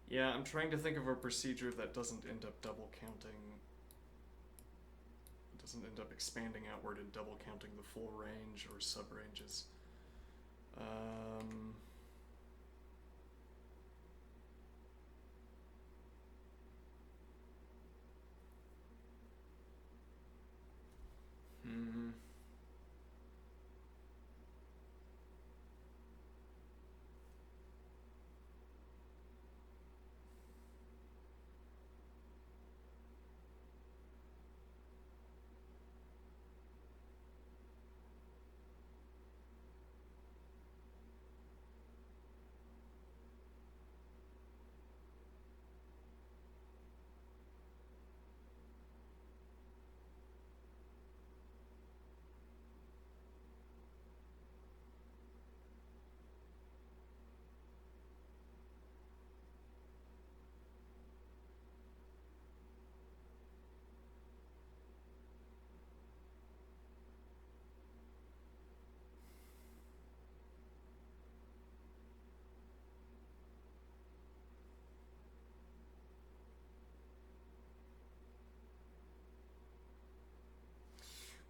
Yeah, I'm trying to think of a procedure that doesn't end up double counting, doesn't end up expanding outward and double counting the full range or sub-ranges.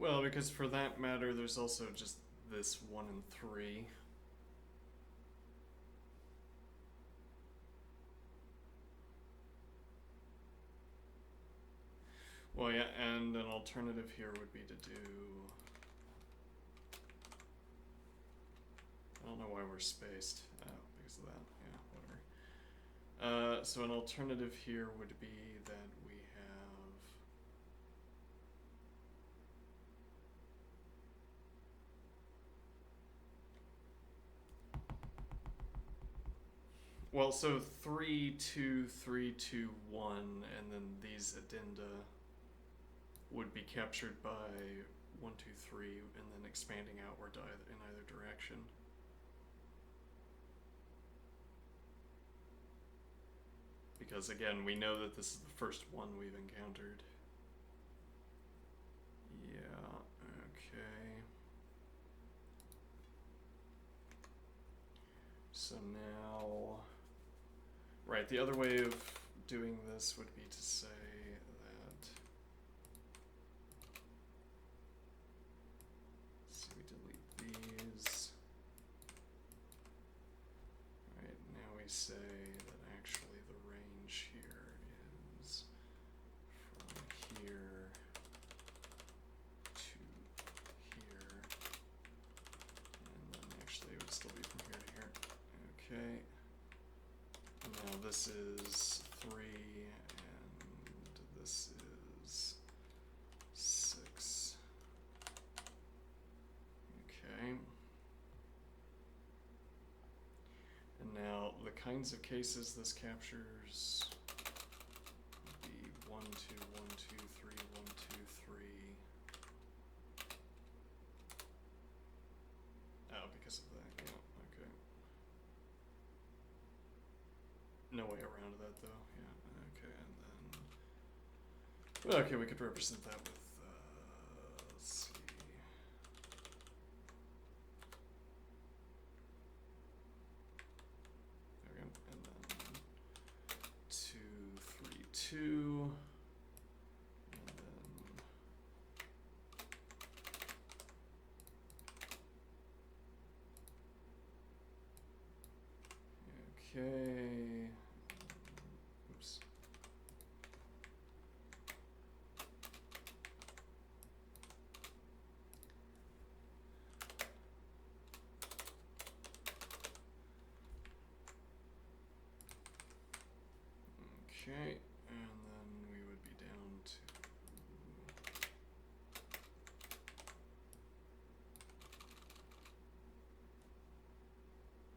Well, because for that matter, there's also just this 1 and 3. Well, yeah, and an alternative here would be to do, I don't know why we're spaced. Oh, because of that. Yeah, whatever. So an alternative here would be that we have, well, so 3, 2, 3, 2, 1, and then these addenda would be captured by 1, 2, 3, and then expanding outward in either direction. because again, we know that this is the first one we've encountered. Yeah, okay. So now, right, the other way of doing this would be to say that, so we delete these. Right, now we say that actually the range here is from here to here, and then actually it would still be from here to here. Okay. Now this is 3, and this is 6. Okay. And now the kinds of cases this captures would be 1, 2, 1, 2, 3, 1, 2, 3. Oh, because of that, yeah, okay. No way around that though, yeah, okay, and then, okay, we could represent that with, let's see. Okay, and then 2, 3, 2, and then, okay, oops. Okay, and then we would be down to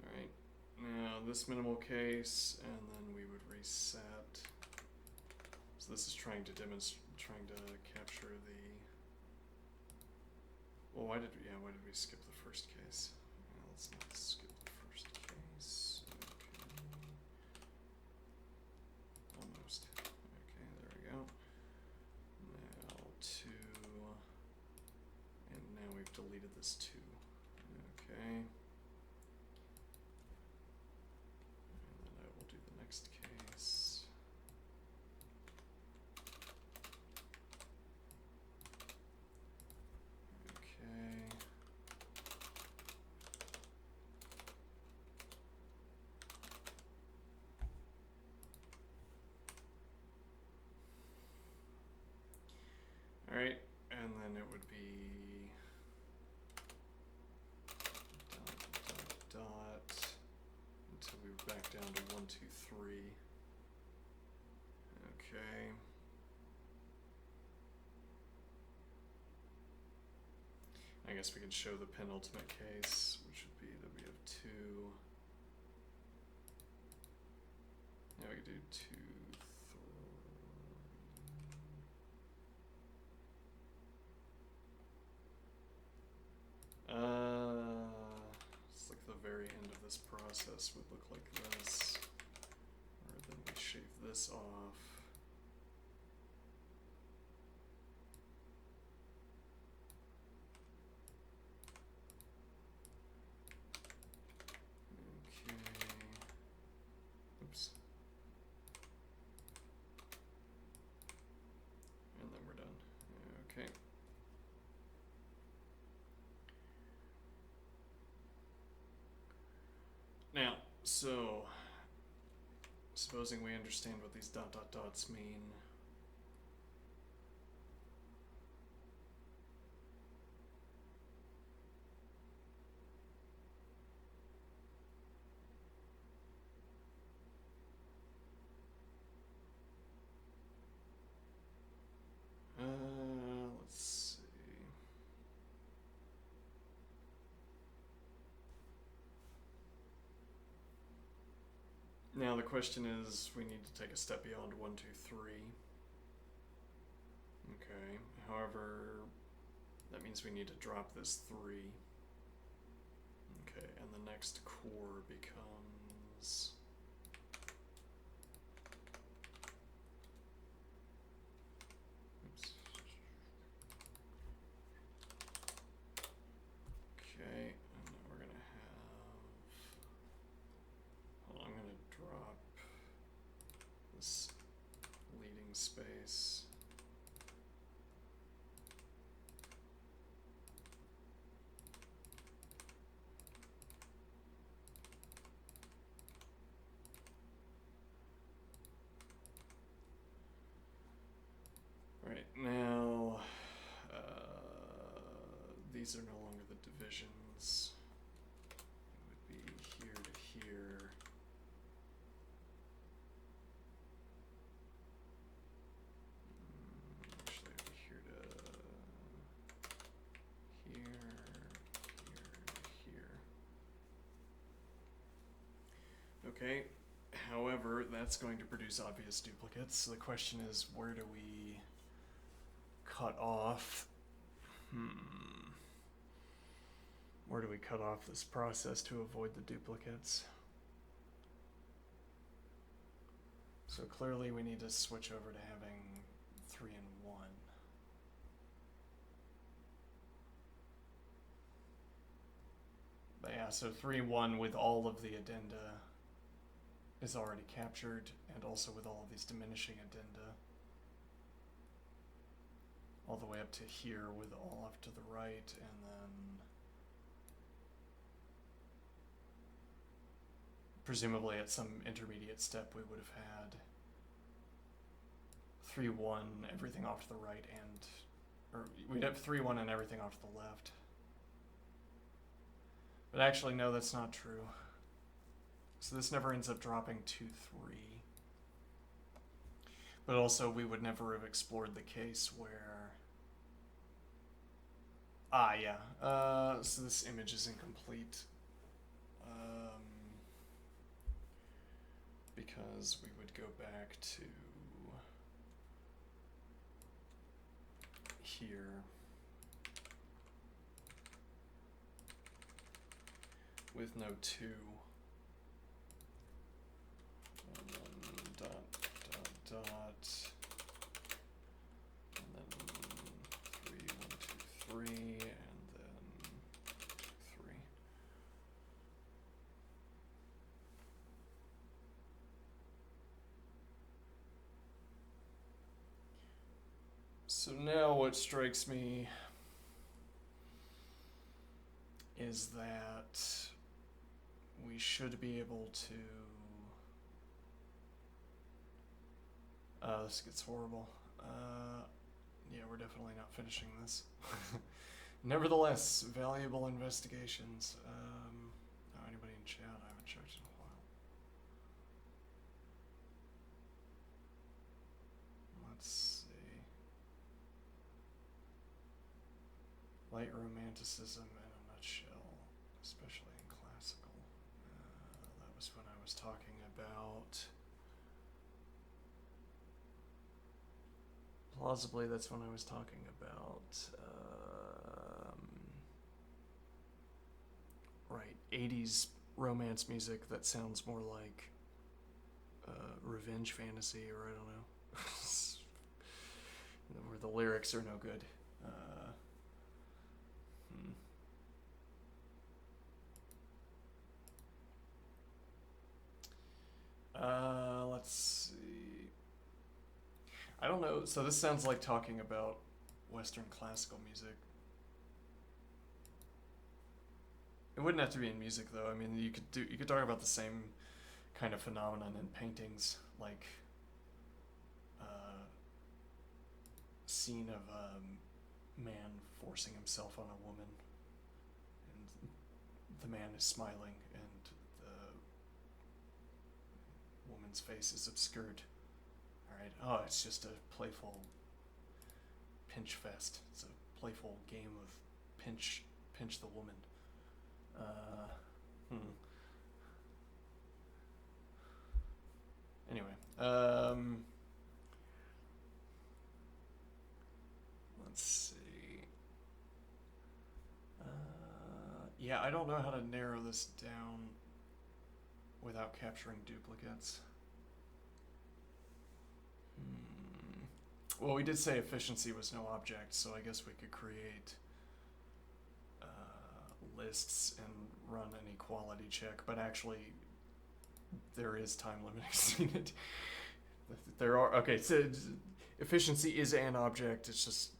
alright, now this minimal case, and then we would reset. So this is trying to capture the, well, why did we skip the first case? Well, let's not skip the first case. Okay. Almost. Okay, there we go. Now 2, and now we've deleted this 2. Okay. And then I will do the next case. Okay. Alright, and then it would be dot until we were back down to 1, 2, 3. Okay. I guess we can show the penultimate case, which would be that we have 2. Now we can do 2, 3. It's like the very end of this process would look like this, or then we shave this off. Okay. Oops. And then we're done. Okay. Now, so, supposing we understand what these dot dot dots mean. Let's see. Now the question is, we need to take a step beyond 1, 2, 3. Okay, however, that means we need to drop this 3. Okay, and the next core becomes these are no longer the divisions. It would be here to here. Actually, it would be here to here, here. Okay, however, that's going to produce obvious duplicates. So the question is, where do we cut off? Where do we cut off this process to avoid the duplicates? So clearly we need to switch over to having 3 and 1. But yeah, so 3-1 with all of the addenda is already captured, and also with all of these diminishing addenda. All the way up to here with all off to the right, and then presumably at some intermediate step we would have had 3-1, everything off to the right, and or we'd have 3-1 and everything off to the left. But actually, no, that's not true. So this never ends up dropping 2-3. But also, we would never have explored the case where... yeah. So this image is incomplete. Because we would go back to here with no 2. And then dot, and then 3, 1, 2, 3, and then 3. So now what strikes me is that we should be able to... this gets horrible. Yeah, we're definitely not finishing this. Nevertheless, valuable investigations. Oh, anybody in chat? I haven't checked in a while. Let's see. Light romanticism in a nutshell, especially in classical. That was when I was talking about... Plausibly, that's when I was talking about, right, 80s romance music that sounds more like revenge fantasy, or I don't know, where the lyrics are no good. Let's see. I don't know. So this sounds like talking about Western classical music. It wouldn't have to be in music, though. I mean, you could talk about the same kind of phenomenon in paintings, like scene of a man forcing himself on a woman, and the man is smiling, and the woman's face is obscured. Alright, oh, it's just a playful pinch fest. It's a playful game of pinch the woman. Anyway, let's see. Yeah, I don't know how to narrow this down without capturing duplicates. Well, we did say efficiency was no object, so I guess we could create lists and run an equality check, but actually there is time limiting it. There are, okay, so efficiency is an object, it's just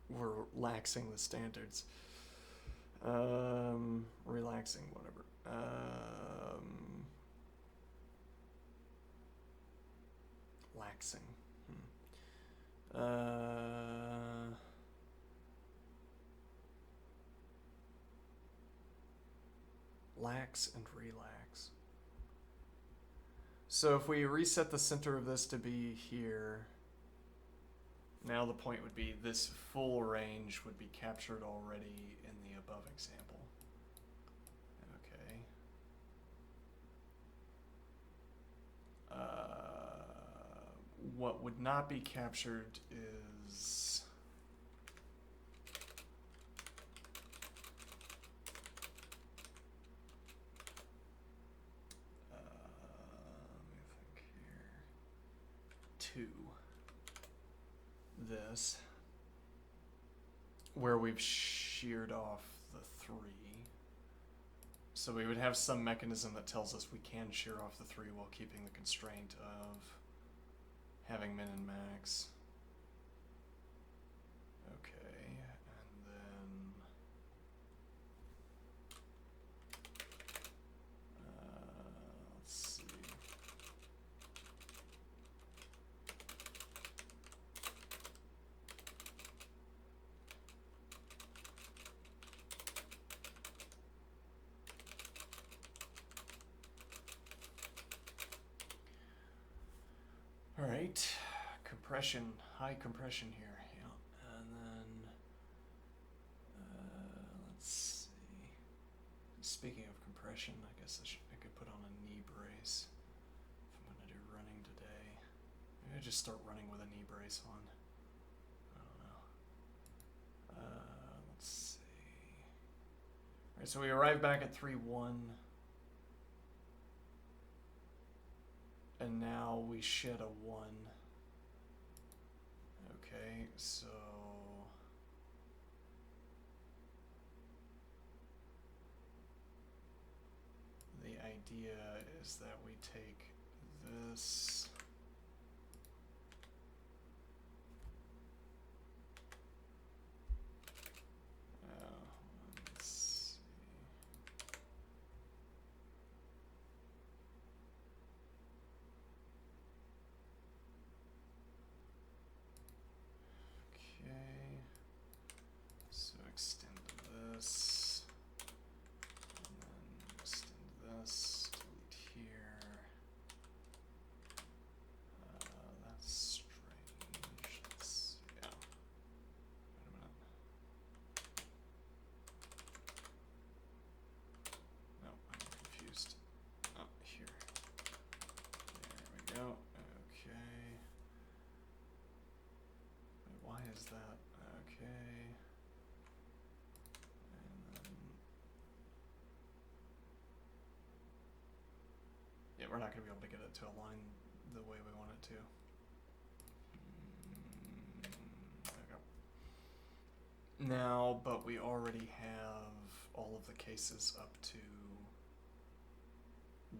we're laxing the standards. Relaxing, whatever. Laxing. relax and relax. So if we reset the center of this to be here, now the point would be this full range would be captured already in the above example. Okay. What would not be captured is let me think here. 2. This, where we've sheared off the 3. So we would have some mechanism that tells us we can shear off the 3 while keeping the constraint of having min and max. Okay, and then let's see. All right, compression, high compression here, yeah, and then let's see. Speaking of compression, I guess I could put on a knee brace if I'm gonna do running today. Maybe I just start running with a knee brace on. I don't know. Let's see. All right, so we arrive back at 3-1. And now we shed a 1. Okay, so the idea is that we take this let's see. Okay, so extend this, and then extend this, delete here. That's strange. Yeah. Wait a minute. No, I'm confused. Oh, here. There we go. Okay. Wait, why is that? Okay. And then... yeah, we're not going to be able to get it to align the way we want it to. There we go. Now, but we already have all of the cases up to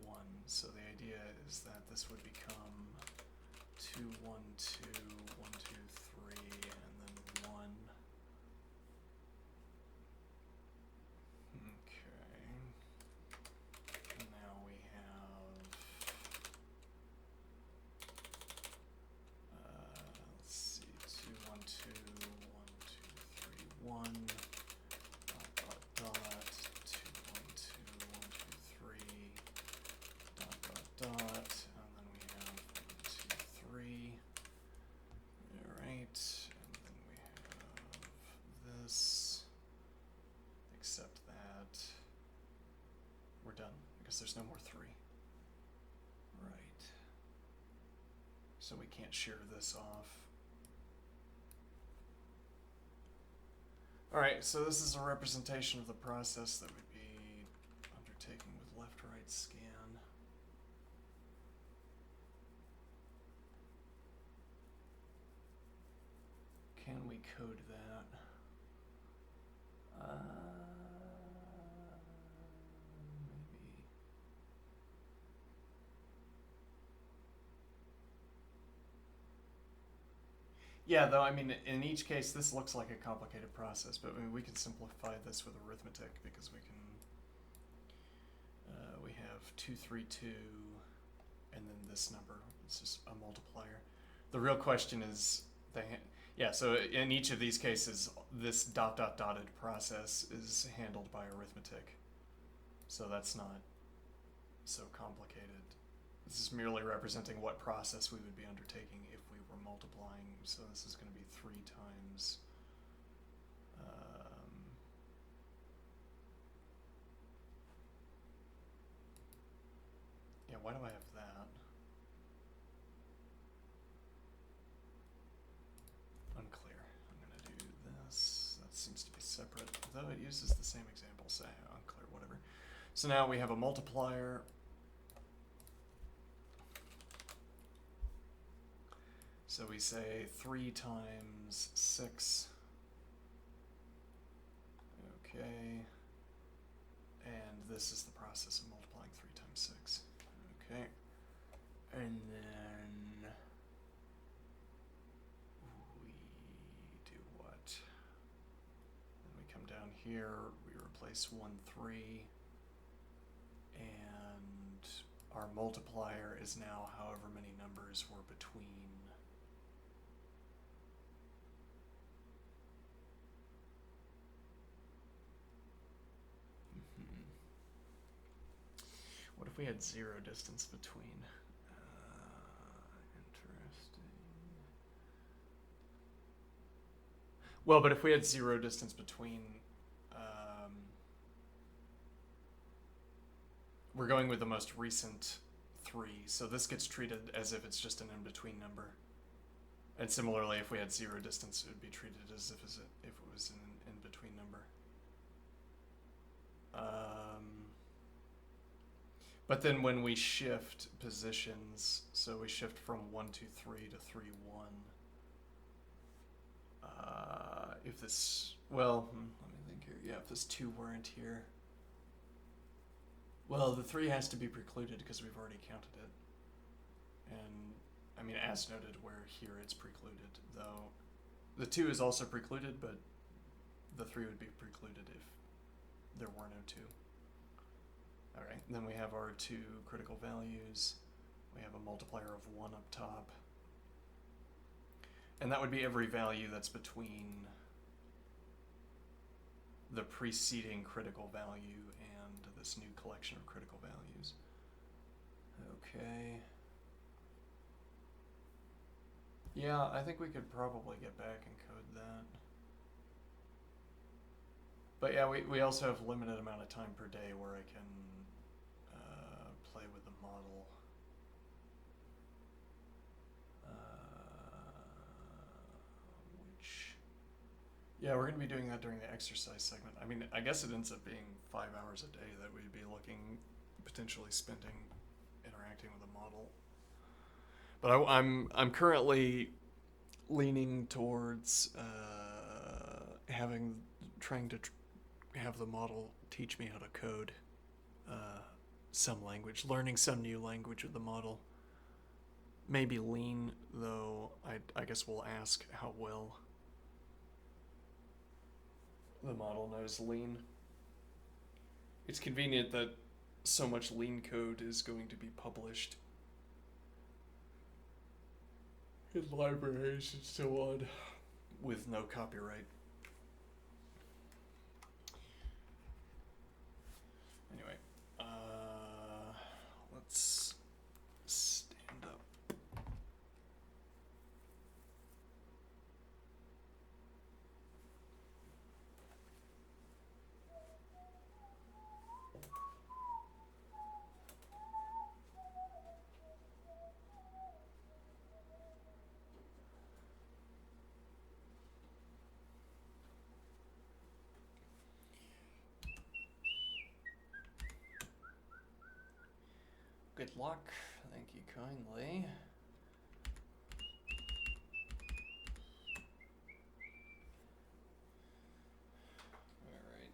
1. So the idea is that this would become 2, 1, 2, 1, 2, 3, and then 1. Okay. And now we have let's see, 2, 1, 2, 1, 2, 3, 1. Dot, dot, dot. 2, 1, 2, 1, 2, 3. Dot, dot, dot. And then we have 1, 2, 3. Alright. And then we have this. Except that we're done because there's no more 3. Right. So we can't shear this off. Alright, so this is a representation of the process that would be undertaken with left-right scan. Can we code that? Maybe. Yeah, though, I mean, in each case, this looks like a complicated process, but I mean, we can simplify this with arithmetic because we can, we have 2, 3, 2, and then this number. It's just a multiplier. The real question is, yeah, so in each of these cases, this dot, dot, dotted process is handled by arithmetic. So that's not so complicated. This is merely representing what process we would be undertaking if we were multiplying. So this is going to be 3 times yeah, why do I have that? Unclear. I'm going to do this. That seems to be separate, though it uses the same example, so unclear, whatever. So now we have a multiplier. So we say 3 times 6. Okay. And this is the process of multiplying 3 times 6. Okay. And then we do what? Then we come down here, we replace 1, 3, and our multiplier is now however many numbers were between. What if we had 0 distance between? Interesting. Well, but if we had 0 distance between, we're going with the most recent 3, so this gets treated as if it's just an in-between number. And similarly, if we had 0 distance, it would be treated as if it was an in-between number. But then when we shift positions, so we shift from 1, 2, 3 to 3, 1. If this, well, let me think here. Yeah, if this 2 weren't here. Well, the 3 has to be precluded because we've already counted it. And, I mean, as noted, where here it's precluded, though. The 2 is also precluded, but the 3 would be precluded if there were no 2. Alright, then we have our 2 critical values. We have a multiplier of 1 up top. And that would be every value that's between the preceding critical value and this new collection of critical values. Okay. Yeah, I think we could probably get back and code that. But yeah, we also have limited amount of time per day where I can play with the model. Yeah, we're going to be doing that during the exercise segment. I mean, I guess it ends up being 5 hours a day that we'd be potentially spending interacting with the model. But I'm currently leaning towards trying to have the model teach me how to code some language, learning some new language with the model. Maybe lean, though I guess we'll ask how well the model knows lean. It's convenient that so much lean code is going to be published in libraries and so on with no copyright. Anyway, let's stand up. Good luck. Thank you kindly. All right.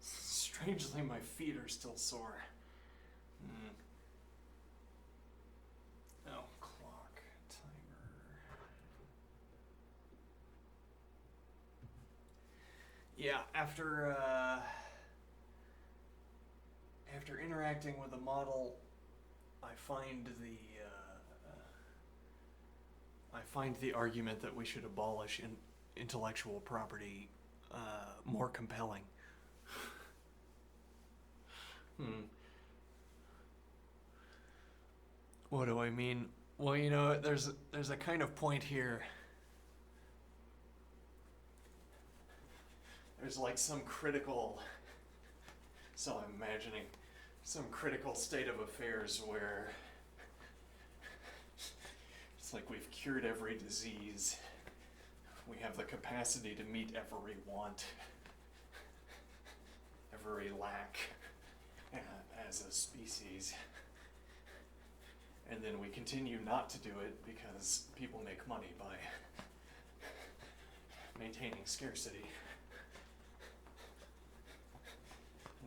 Strangely, my feet are still sore. Oh, clock, timer. yeah, after interacting with the model, I find the argument that we should abolish intellectual property more compelling. What do I mean? Well, you know, there's a kind of point here. There's like some critical, so I'm imagining, some critical state of affairs where it's like we've cured every disease. We have the capacity to meet every want, every lack as a species. And then we continue not to do it because people make money by maintaining scarcity.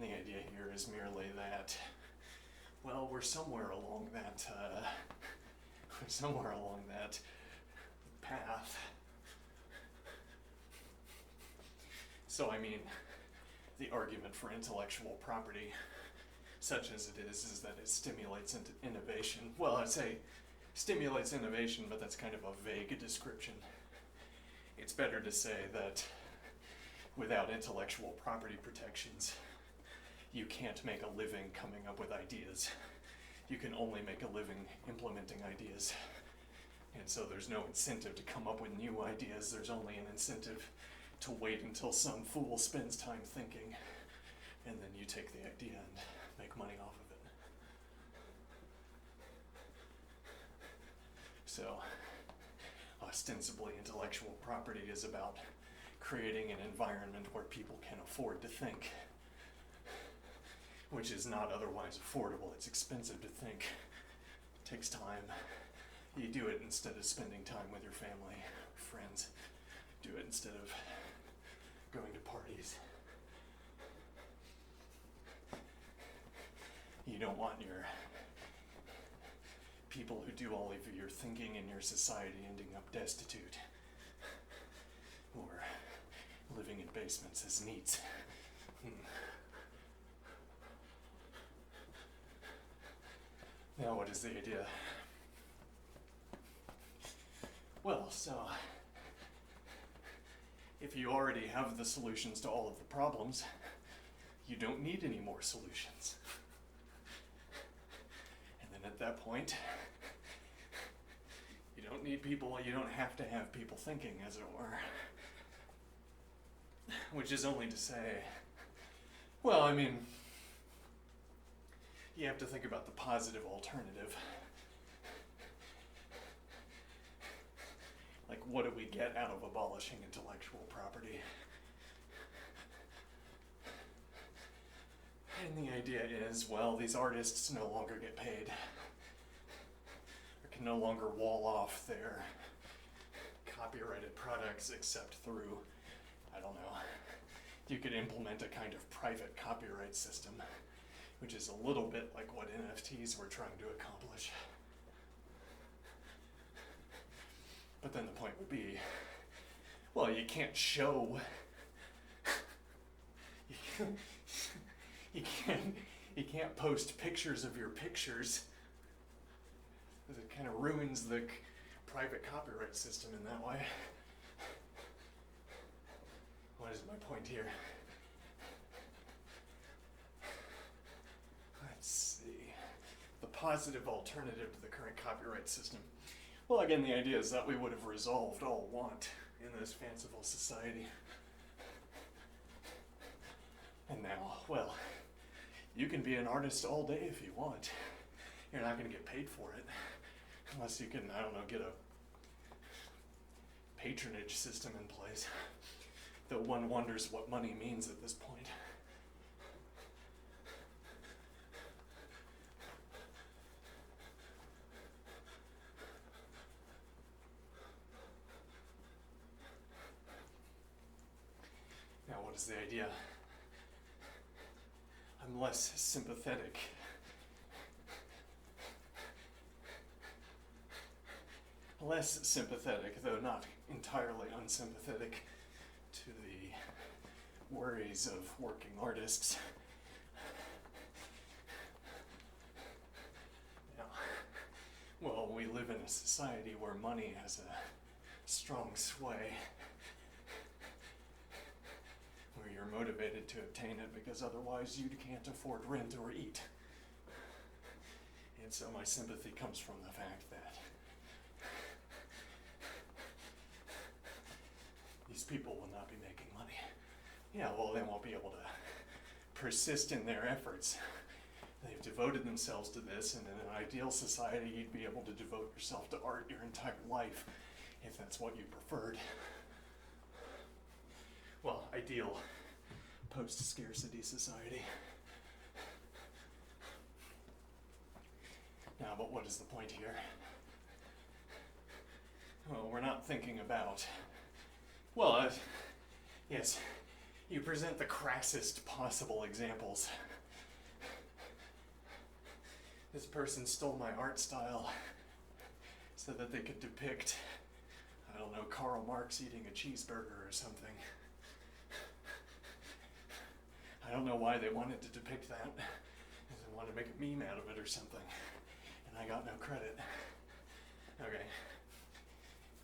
And the idea here is merely that, well, we're somewhere along that path. So I mean, the argument for intellectual property, such as it is that it stimulates innovation. Well, I'd say stimulates innovation, but that's kind of a vague description. It's better to say that without intellectual property protections, you can't make a living coming up with ideas. You can only make a living implementing ideas. And so there's no incentive to come up with new ideas. There's only an incentive to wait until some fool spends time thinking, and then you take the idea and make money off of it. So, ostensibly, intellectual property is about creating an environment where people can afford to think, which is not otherwise affordable. It's expensive to think. It takes time. You do it instead of spending time with your family, friends. Do it instead of going to parties. You don't want your people who do all of your thinking in your society ending up destitute or living in basements as neats. Now, what is the idea? Well, so if you already have the solutions to all of the problems, you don't need any more solutions. And then at that point, you don't need people, you don't have to have people thinking, as it were. Which is only to say, well, I mean, you have to think about the positive alternative. Like, what do we get out of abolishing intellectual property? And the idea is, well, these artists no longer get paid, or can no longer wall off their copyrighted products except through, I don't know, you could implement a kind of private copyright system, which is a little bit like what NFTs were trying to accomplish. But then the point would be, well, you can't show, you can't post pictures of your pictures. It kind of ruins the private copyright system in that way. What is my point here? Let's see. The positive alternative to the current copyright system. Well, again, the idea is that we would have resolved all want in this fanciful society. And now, well, you can be an artist all day if you want. You're not going to get paid for it. Unless you can, I don't know, get a patronage system in place. Though one wonders what money means at this point. Now, what is the idea? I'm less sympathetic. Less sympathetic, though not entirely unsympathetic, to the worries of working artists. Yeah. Well, we live in a society where money has a strong sway, where you're motivated to obtain it because otherwise you can't afford rent or eat. And so my sympathy comes from the fact that these people will not be making money. Yeah, well, they won't be able to persist in their efforts. They've devoted themselves to this, and in an ideal society, you'd be able to devote yourself to art your entire life, if that's what you preferred. Well, ideal post-scarcity society. Now, but what is the point here? Well, we're not thinking about... Well, yes, you present the crassest possible examples. This person stole my art style so that they could depict, I don't know, Karl Marx eating a cheeseburger or something. I don't know why they wanted to depict that. They wanted to make a meme out of it or something. And I got no credit. Okay.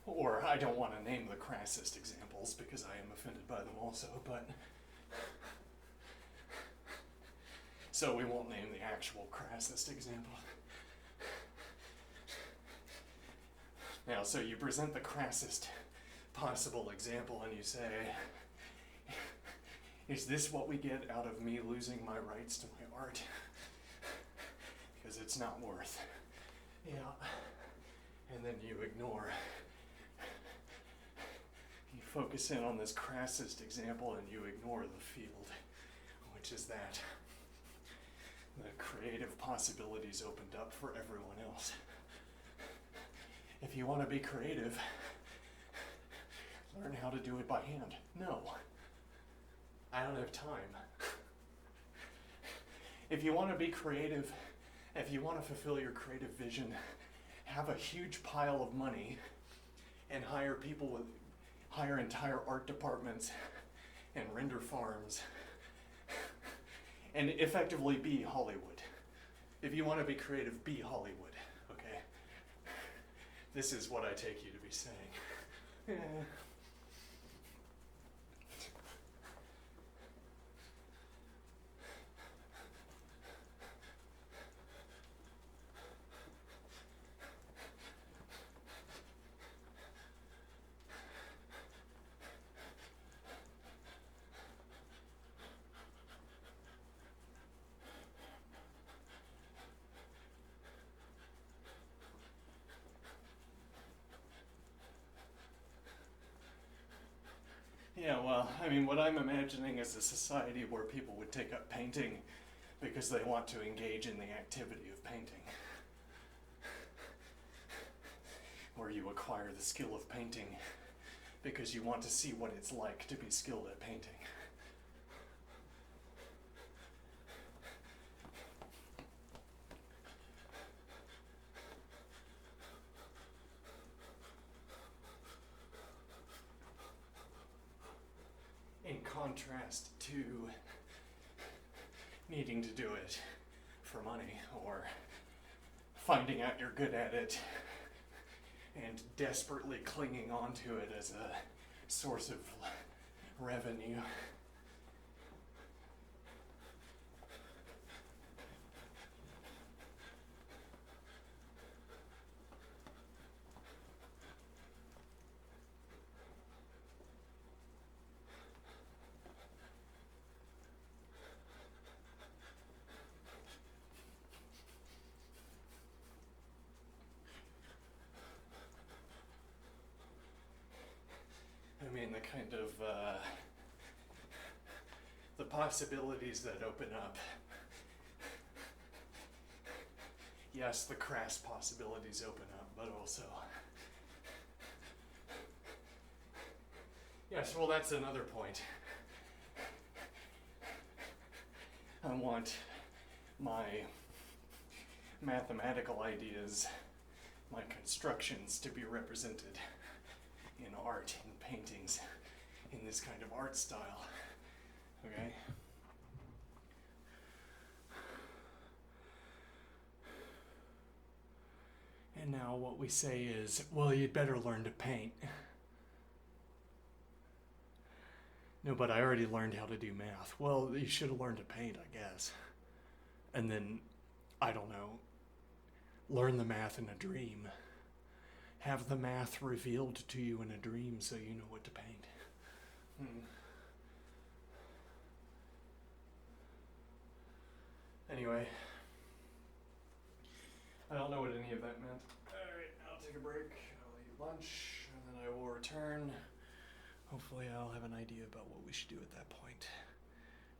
Or I don't want to name the crassest examples because I am offended by them also, but... So we won't name the actual crassest example. Now, so you present the crassest possible example and you say, is this what we get out of me losing my rights to my art? Because it's not worth. Yeah. And then you ignore. You focus in on this crassest example and you ignore the field, which is that the creative possibilities opened up for everyone else. If you want to be creative, learn how to do it by hand. No, I don't have time. If you want to be creative, if you want to fulfill your creative vision, have a huge pile of money and hire entire art departments and render farms and effectively be Hollywood. If you want to be creative, be Hollywood, okay? This is what I take you to be saying. Yeah, well, I mean, what I'm imagining is a society where people would take up painting because they want to engage in the activity of painting. Where you acquire the skill of painting because you want to see what it's like to be skilled at painting. In contrast to needing to do it for money or finding out you're good at it and desperately clinging onto it as a source of revenue. I mean, the kind of, the possibilities that open up. Yes, the crass possibilities open up, but also... Yes, well, that's another point. I want my mathematical ideas, my constructions to be represented in art, in paintings, in this kind of art style. Okay? And now what we say is, well, you'd better learn to paint. No, but I already learned how to do math. Well, you should have learned to paint, I guess. And then, I don't know, learn the math in a dream. Have the math revealed to you in a dream so you know what to paint. Anyway, I don't know what any of that meant. Alright, I'll take a break, I'll eat lunch, and then I will return. Hopefully I'll have an idea about what we should do at that point.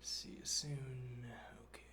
See you soon. Okay.